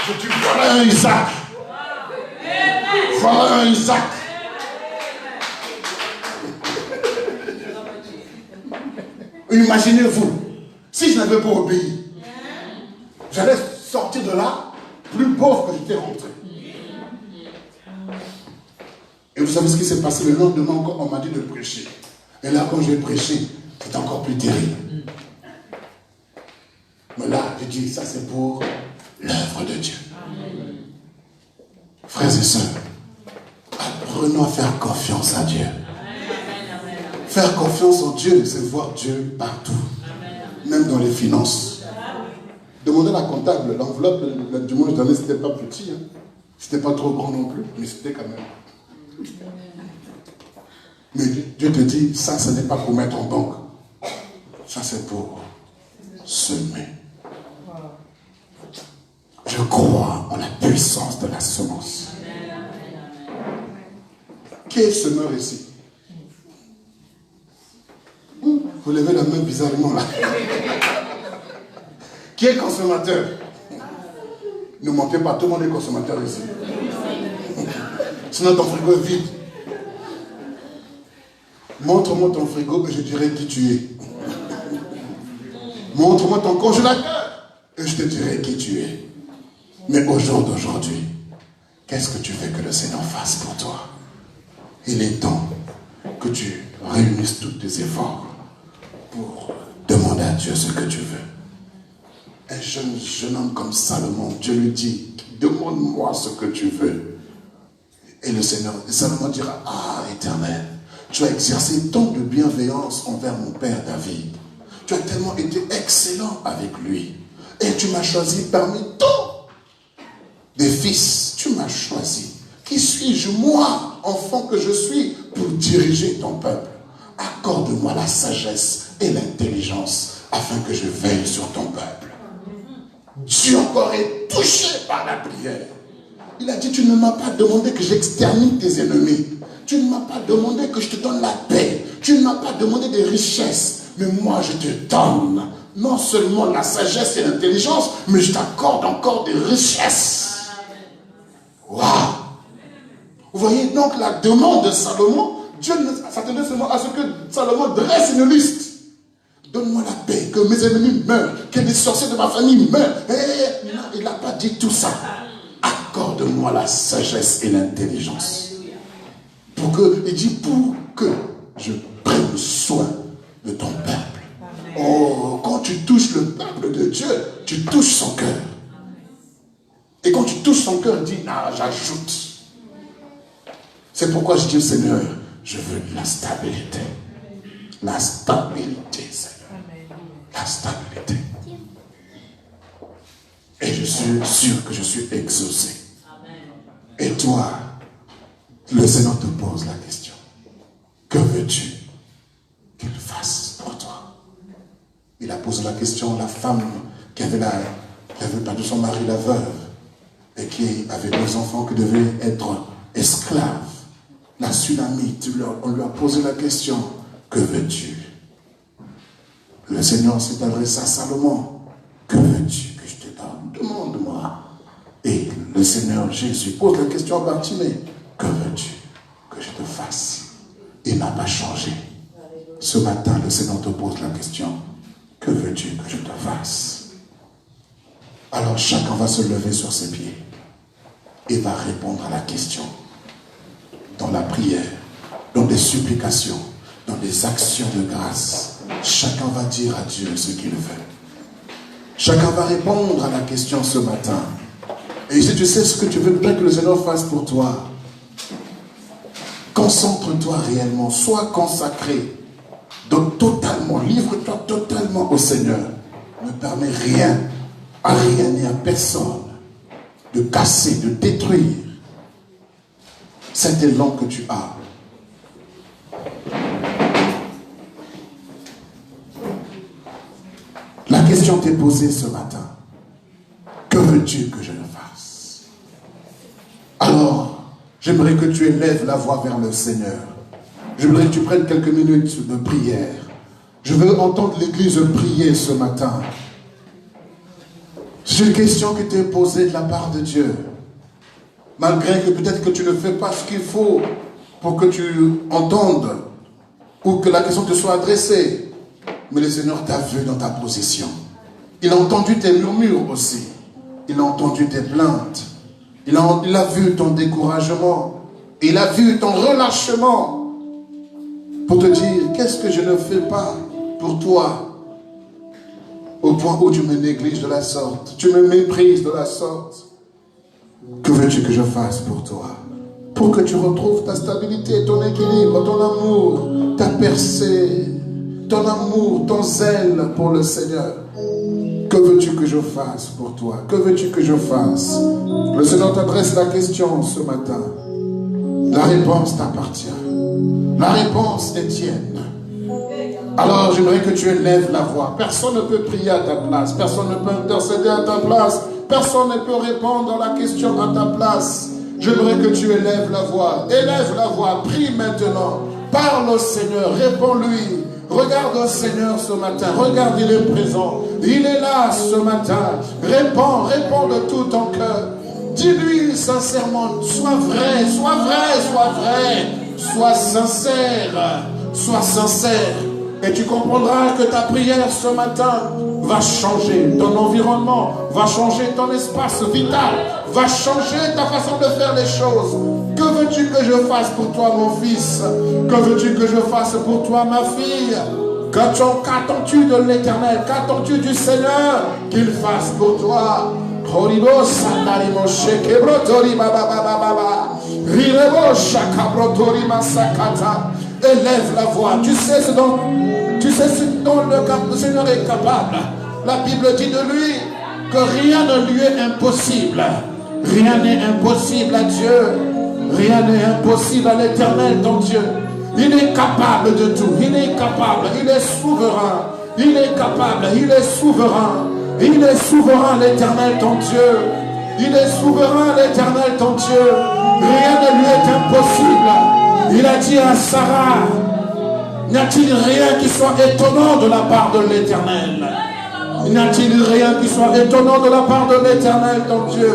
Je dis, voilà un Isaac. Voilà un Isaac. Imaginez-vous, si je n'avais pas obéi, j'allais sortir de là plus pauvre que j'étais rentré. Et vous savez ce qui s'est passé le lendemain encore, on m'a dit de prêcher. Et là, quand j'ai prêché, c'était encore plus terrible. Mais là, j'ai dit, ça c'est pour l'œuvre de Dieu. Frères et sœurs, apprenons à faire confiance à Dieu. Faire confiance en Dieu, c'est voir Dieu partout. Même dans les finances. Demandez à la comptable, l'enveloppe du dimanche dernier, c'était pas petit. Hein. C'était pas trop grand non plus, mais c'était quand même. Mais Dieu te dit, ça, ce n'est pas pour mettre en banque. Ça, c'est pour semer. Je crois en la puissance de la semence. Qui est semeur ici? Vous levez la main bizarrement là. Qui est consommateur? Ne mentez pas, tout le monde est consommateur ici. Sinon ton frigo est vide. Montre-moi ton frigo et je dirai qui tu es. Montre-moi ton congélateur et je te dirai qui tu es. Mais au jour d'aujourd'hui, qu'est-ce que tu veux que le Seigneur fasse pour toi? Il est temps que tu réunisses tous tes efforts pour demander à Dieu ce que tu veux. Un jeune homme comme Salomon, Dieu lui dit, demande-moi ce que tu veux. Et le Seigneur, Salomon dira, ah Éternel, tu as exercé tant de bienveillance envers mon père David. Tu as tellement été excellent avec lui. Et tu m'as choisi parmi tant des fils. Tu m'as choisi. Qui suis-je, moi, enfant que je suis, pour diriger ton peuple? Accorde-moi la sagesse et l'intelligence afin que je veille sur ton peuple. Dieu encore est touché par la prière. Il a dit, tu ne m'as pas demandé que j'extermine tes ennemis. Tu ne m'as pas demandé que je te donne la paix. Tu ne m'as pas demandé des richesses. Mais moi, je te donne non seulement la sagesse et l'intelligence, mais je t'accorde encore des richesses. Waouh! Vous voyez donc la demande de Salomon, Dieu s'attendait seulement à ce que Salomon dresse une liste. Donne-moi la paix, que mes ennemis meurent, que les sorciers de ma famille meurent. Non, il n'a pas dit tout ça. Accorde-moi la sagesse et l'intelligence. Il dit pour que je prenne soin de ton peuple. Oh, quand tu touches le peuple de Dieu, tu touches son cœur. Et quand tu touches son cœur, il dit, ah, j'ajoute. C'est pourquoi je dis au Seigneur, je veux la stabilité. La stabilité, Seigneur. La stabilité. Et je suis sûr que je suis exaucé. Et toi, le Seigneur te pose la question. Que veux-tu qu'il fasse pour toi? Il a posé la question à la femme qui avait perdu son mari, la veuve, et qui avait 2 enfants qui devaient être esclaves. La Sunamite, on lui a posé la question. Que veux-tu? Le Seigneur s'est adressé à Salomon. Que veux-tu que je te donne? Demande-moi. Et le Seigneur Jésus pose la question à Bartimée. Que veux-tu que je te fasse? Il n'a pas changé. Ce matin, le Seigneur te pose la question. que veux-tu que je te fasse? Alors chacun va se lever sur ses pieds et va répondre à la question. Dans la prière, dans des supplications, dans des actions de grâce, chacun va dire à Dieu ce qu'il veut. Chacun va répondre à la question ce matin. Et si tu sais ce que tu veux que le Seigneur fasse pour toi, concentre-toi réellement, sois consacré. Donc totalement, livre-toi totalement au Seigneur. Ne permets rien, à rien ni à personne de casser, de détruire cet élan que tu as. La question t'est posée ce matin. Que veux-tu que je ne fasse? Alors, j'aimerais que tu élèves la voix vers le Seigneur. J'aimerais que tu prennes quelques minutes de prière. Je veux entendre l'Église prier ce matin. C'est une question qui t'est posée de la part de Dieu. Malgré que peut-être que tu ne fais pas ce qu'il faut pour que tu entendes ou que la question te soit adressée. Mais le Seigneur t'a vu dans ta position. Il a entendu tes murmures aussi. Il a entendu tes plaintes. Il a vu ton découragement. Il a vu ton relâchement. Pour te dire, qu'est-ce que je ne fais pas pour toi? Au point où tu me négliges de la sorte. Tu me méprises de la sorte. Que veux-tu que je fasse pour toi? Pour que tu retrouves ta stabilité, ton équilibre, ton amour, ta percée, ton amour, ton zèle pour le Seigneur. Que veux-tu que je fasse pour toi? Que veux-tu que je fasse? Le Seigneur t'adresse la question ce matin. La réponse t'appartient. La réponse est tienne. Alors j'aimerais que tu élèves la voix. Personne ne peut prier à ta place. Personne ne peut intercéder à ta place. Personne ne peut répondre à la question à ta place. J'aimerais que tu élèves la voix. Élève la voix. Prie maintenant. Parle au Seigneur. Réponds-lui. Regarde au Seigneur ce matin. Regarde, il est présent. Il est là ce matin. Réponds de tout ton cœur. Dis-lui sincèrement. Sois vrai, sois vrai, sois vrai. Sois sincère. Sois sincère. Et tu comprendras que ta prière ce matin va changer ton environnement, va changer ton espace vital, va changer ta façon de faire les choses. Que veux-tu que je fasse pour toi, mon fils? Que veux-tu que je fasse pour toi, ma fille? Qu'attends-tu de l'Éternel? Qu'attends-tu du Seigneur qu'il fasse pour toi? Élève la voix. Tu sais ce dont le Seigneur est capable. La Bible dit de lui que rien ne lui est impossible. Rien n'est impossible à Dieu. Rien n'est impossible à l'Éternel, ton Dieu. Il est capable de tout. Il est capable. Il est souverain. Il est capable. Il est souverain. Il est souverain, l'Éternel, ton Dieu. Il est souverain, l'Éternel, ton Dieu. Rien ne lui est impossible. Il a dit à Sarah, n'y a-t-il rien qui soit étonnant de la part de l'Éternel? N'y a-t-il rien qui soit étonnant de la part de l'Éternel, ton Dieu?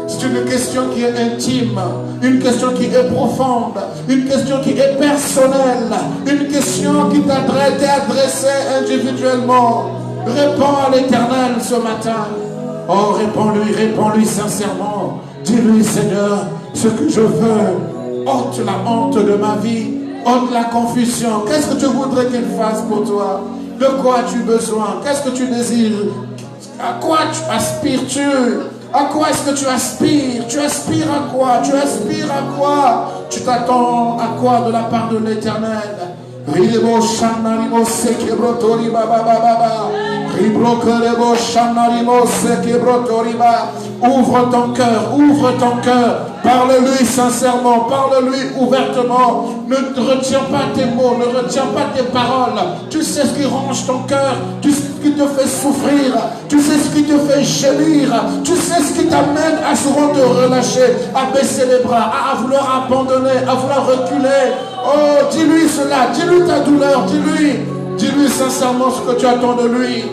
C'est une question qui est intime, une question qui est profonde, une question qui est personnelle, une question qui t'est adressée individuellement. Réponds à l'Éternel ce matin. Oh, réponds-lui sincèrement. Dis-lui, Seigneur, ce que je veux. Ôte la honte de ma vie. Ôte la confusion. Qu'est-ce que tu voudrais qu'il fasse pour toi? De quoi as-tu besoin? Qu'est-ce que tu désires? À quoi aspires-tu? À quoi est-ce que tu aspires? Tu aspires à quoi? Tu aspires à quoi? Tu t'attends à quoi de la part de l'Éternel? Ouvre ton cœur, parle-lui sincèrement, parle-lui ouvertement. Ne retiens pas tes mots, ne retiens pas tes paroles. Tu sais ce qui ronge ton cœur, tu sais ce qui te fait souffrir, tu sais ce qui te fait gémir, tu sais ce qui t'amène à souvent te relâcher, à baisser les bras, à vouloir abandonner, à vouloir reculer. Oh, dis-lui cela, dis-lui ta douleur, dis-lui sincèrement ce que tu attends de lui.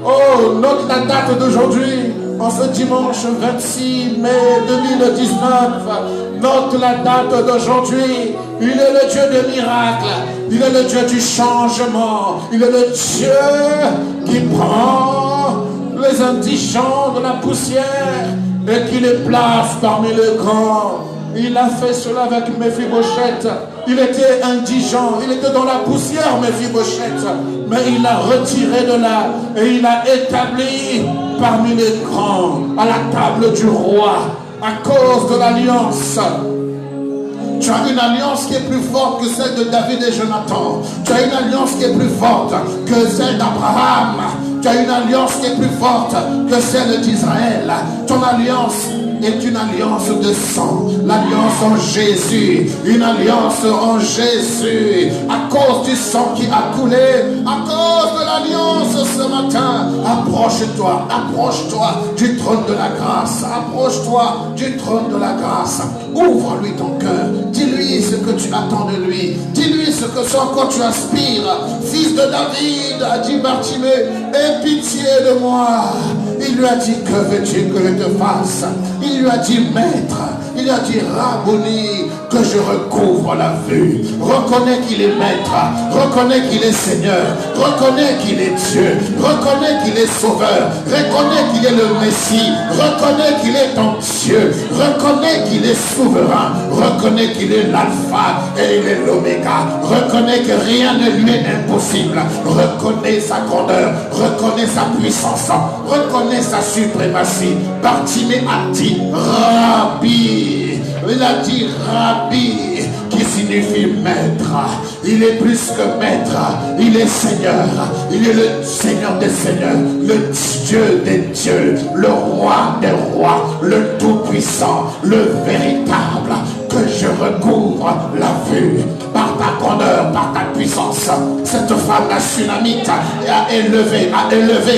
Oh, note la date d'aujourd'hui. en ce dimanche 26 mai 2019, note la date d'aujourd'hui. Il est le Dieu des miracles. Il est le Dieu du changement. Il est le Dieu qui prend les indigents de la poussière et qui les place parmi les grands. Il a fait cela avec Méphibosheth. Il était indigent, il était dans la poussière, Méphibosheth. Mais il l'a retiré de là et il l'a établi parmi les grands, à la table du roi, à cause de l'alliance. Tu as une alliance qui est plus forte que celle de David et Jonathan. Tu as une alliance qui est plus forte que celle d'Abraham. Tu as une alliance qui est plus forte que celle d'Israël. Ton alliance est une alliance de sang, l'alliance en Jésus, une alliance en Jésus, à cause du sang qui a coulé, à cause de l'alliance ce matin. Approche-toi, approche-toi du trône de la grâce, approche-toi du trône de la grâce. Ouvre-lui ton cœur, dis-lui ce que tu attends de lui, dis-lui ce à quoi tu aspires. Fils de David, a dit Bartimée, aie pitié de moi. Il lui a dit, que veux-tu que je te fasse? Il lui a dit, maître, il lui a dit, Rabboni, que je recouvre la vue. Reconnais qu'il est maître, reconnais qu'il est Seigneur, reconnais qu'il est Dieu, reconnais qu'il est Sauveur, reconnais qu'il est le Messie, reconnais qu'il est ton Dieu, reconnais qu'il est souverain, reconnais qu'il est l'alpha et il est l'oméga, reconnais que rien ne lui est impossible, reconnais sa grandeur, reconnais sa puissance, reconnais sa suprématie. Bartimée a dit Rabbi. Il a dit Rabbi, qui signifie maître. Il est plus que maître, il est Seigneur, il est le Seigneur des seigneurs, le Dieu des dieux, le roi des rois, le tout-puissant, le véritable, que je recouvre la vue par ta grandeur, par ta puissance. Cette femme, la Sunamite, a élevé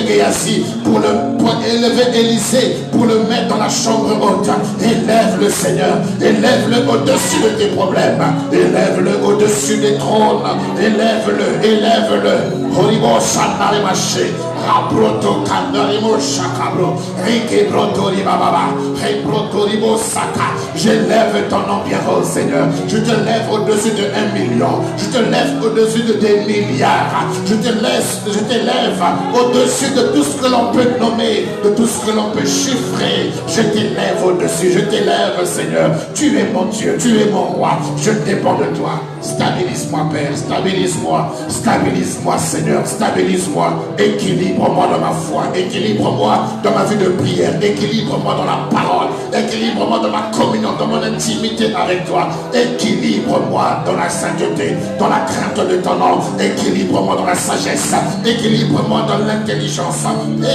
Géasi pour élever Élisée, pour le mettre dans la chambre haute. Élève le Seigneur, élève-le au-dessus de tes problèmes, élève-le au-dessus des trônes, élève-le, élève-le. Horibo Shanare Maché, Rabroto Kandarimo Shakabro, Rike Brotori Bababa, Rebrotoribo Saka. J'élève ton nom bien haut, Seigneur. Je te lève au-dessus de 1 million. Je te lève au-dessus de des milliards. Je t'élève au-dessus de tout ce que l'on peut nommer, de tout ce que l'on peut chiffrer. Je t'élève au-dessus. Je t'élève, Seigneur. Tu es mon Dieu, tu es mon roi. Je dépends de toi. Stabilise-moi, Père. Stabilise-moi. Stabilise-moi, Seigneur. Stabilise-moi. Équilibre-moi dans ma foi. Équilibre-moi dans ma vie de prière. Équilibre-moi dans la parole. Équilibre-moi dans ma communion, dans mon intimité avec toi. Équilibre-moi dans la sainteté, dans la crainte de ton nom. Équilibre-moi dans la sagesse. Équilibre-moi dans l'intelligence.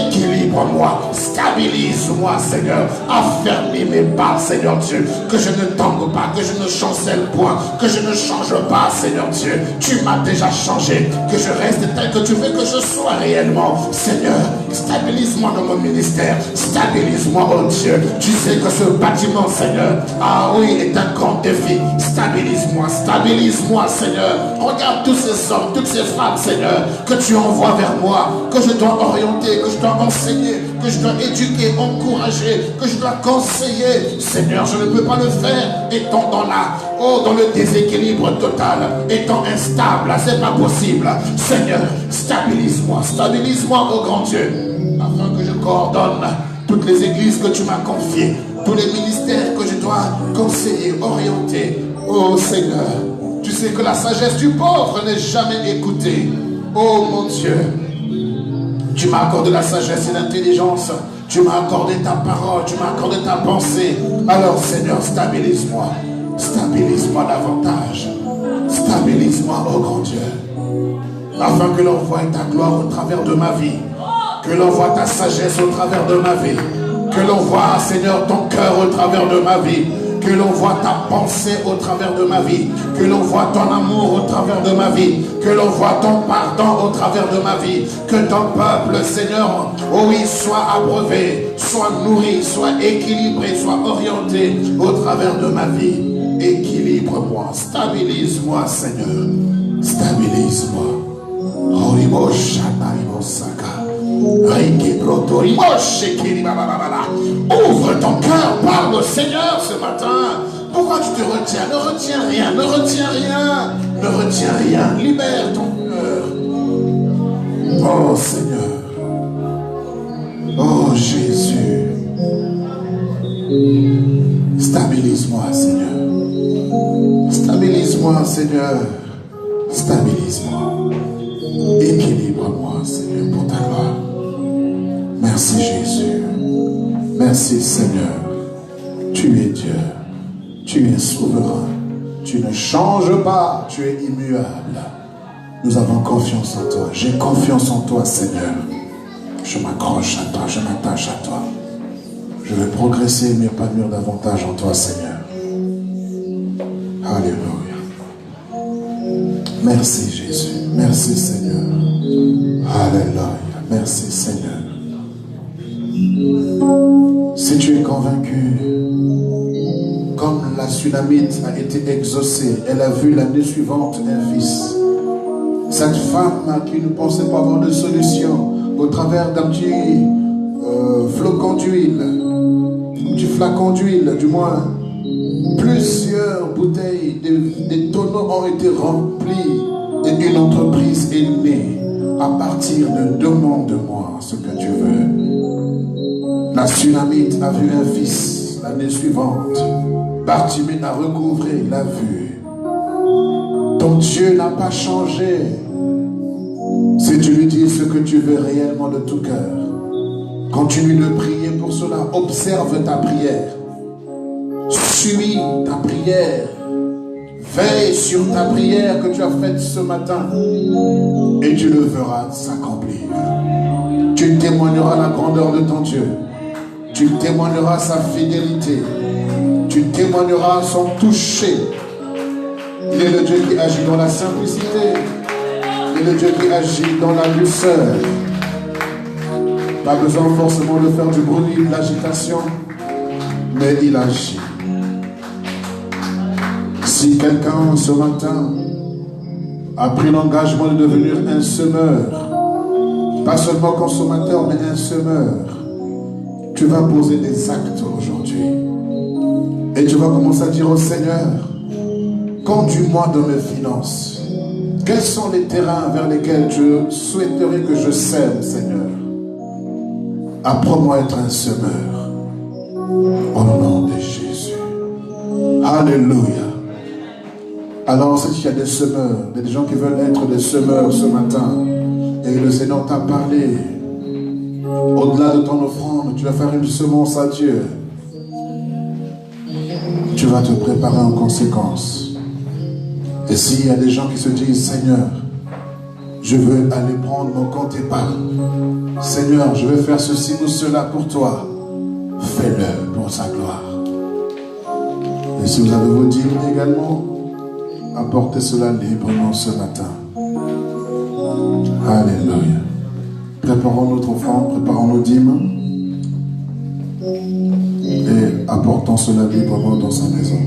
Équilibre-moi. Stabilise-moi, Seigneur. Affermis mes pas, Seigneur Dieu. Que je ne tangue pas, que je ne chancelle point, que je ne change pas, Seigneur Dieu. Tu m'as déjà changé. Que je reste tel que tu veux que je sois réellement. Seigneur, stabilise-moi dans mon ministère. Stabilise-moi, oh Dieu. Tu sais que ce bâtiment, Seigneur, ah oui, est un grand défi. Stabilise-moi, stabilise-moi, Seigneur. Regarde tous ces hommes, toutes ces femmes, Seigneur, que tu envoies vers moi, que je dois orienter, que je dois enseigner, que je dois éduquer, encourager, que je dois conseiller. Seigneur, je ne peux pas le faire étant dans le déséquilibre total, étant instable, c'est pas possible. Seigneur, stabilise-moi, oh grand Dieu, afin que je coordonne toutes les églises que tu m'as confiées, tous les ministères que je dois conseiller, orienter. Oh Seigneur, tu sais que la sagesse du pauvre n'est jamais écoutée. Oh mon Dieu, tu m'as accordé la sagesse et l'intelligence, tu m'as accordé ta parole, tu m'as accordé ta pensée. Alors Seigneur, stabilise-moi davantage. Stabilise-moi, oh grand Dieu, afin que l'on voie ta gloire au travers de ma vie, que l'on voit ta sagesse au travers de ma vie, que l'on voit, Seigneur, ton cœur au travers de ma vie, que l'on voit ta pensée au travers de ma vie, que l'on voit ton amour au travers de ma vie, que l'on voit ton pardon au travers de ma vie, que ton peuple, Seigneur, oh oui, soit abreuvé, soit nourri, soit équilibré, soit orienté au travers de ma vie. Équilibre-moi, stabilise-moi, Seigneur, stabilise-moi. Horibo Shanarimo Saka, Reiki Brotorimo Ouvre ton cœur, parle au Seigneur ce matin. Pourquoi tu te retiens? Ne retiens rien, ne retiens rien, ne retiens rien. Libère ton cœur. Oh Seigneur. Oh Jésus. Stabilise-moi, Seigneur. Stabilise-moi, Seigneur. Stabilise-moi. Équilibre-moi, Seigneur, pour ta gloire. Merci, Jésus. Merci, Seigneur. Tu es Dieu. Tu es souverain. Tu ne changes pas. Tu es immuable. Nous avons confiance en toi. J'ai confiance en toi, Seigneur. Je m'accroche à toi. Je m'attache à toi. Je vais progresser et m'épanouir davantage en toi, Seigneur. Alléluia. Merci, Jésus. Merci, Seigneur. Alléluia. Merci, Seigneur. Si tu es convaincu, comme la Sunamite a été exaucée, elle a vu l'année suivante un fils. Cette femme qui ne pensait pas avoir de solution, au travers d'un petit flocon d'huile, un petit flacon d'huile, du moins, plusieurs bouteilles, des tonneaux ont été remplis et une entreprise est née à partir de demande-moi ce que tu veux. La Sunamite a vu un fils l'année suivante. Bartimée a recouvré la vue. Ton Dieu n'a pas changé. Si tu lui dis ce que tu veux réellement de tout cœur, continue de prier pour cela. Observe ta prière. Suis ta prière. Veille sur ta prière que tu as faite ce matin. Et tu le verras s'accomplir. Tu témoigneras la grandeur de ton Dieu. Tu témoigneras sa fidélité. Tu témoigneras son toucher. Il est le Dieu qui agit dans la simplicité. Il est le Dieu qui agit dans la douceur. Pas besoin forcément de faire du bruit, de l'agitation, mais il agit. Si quelqu'un ce matin a pris l'engagement de devenir un semeur, pas seulement consommateur, mais un semeur, tu vas poser des actes aujourd'hui. Et tu vas commencer à dire au Seigneur, conduis-moi dans mes finances. Quels sont les terrains vers lesquels tu souhaiterais que je sème, Seigneur? Apprends-moi à être un semeur. Au nom de Jésus. Alléluia. Alors, s'il y a des semeurs, des gens qui veulent être des semeurs ce matin, et le Seigneur t'a parlé, au-delà de ton offrande, tu vas faire une semence à Dieu. Tu vas te préparer en conséquence. Et s'il y a des gens qui se disent, Seigneur, je veux aller prendre mon compte épargne. Seigneur, je veux faire ceci ou cela pour toi. Fais-le pour sa gloire. Et si vous avez vos dîmes également, apportez cela librement ce matin. Alléluia. Préparons notre offrande, préparons nos dîmes et apportons cela librement dans sa maison.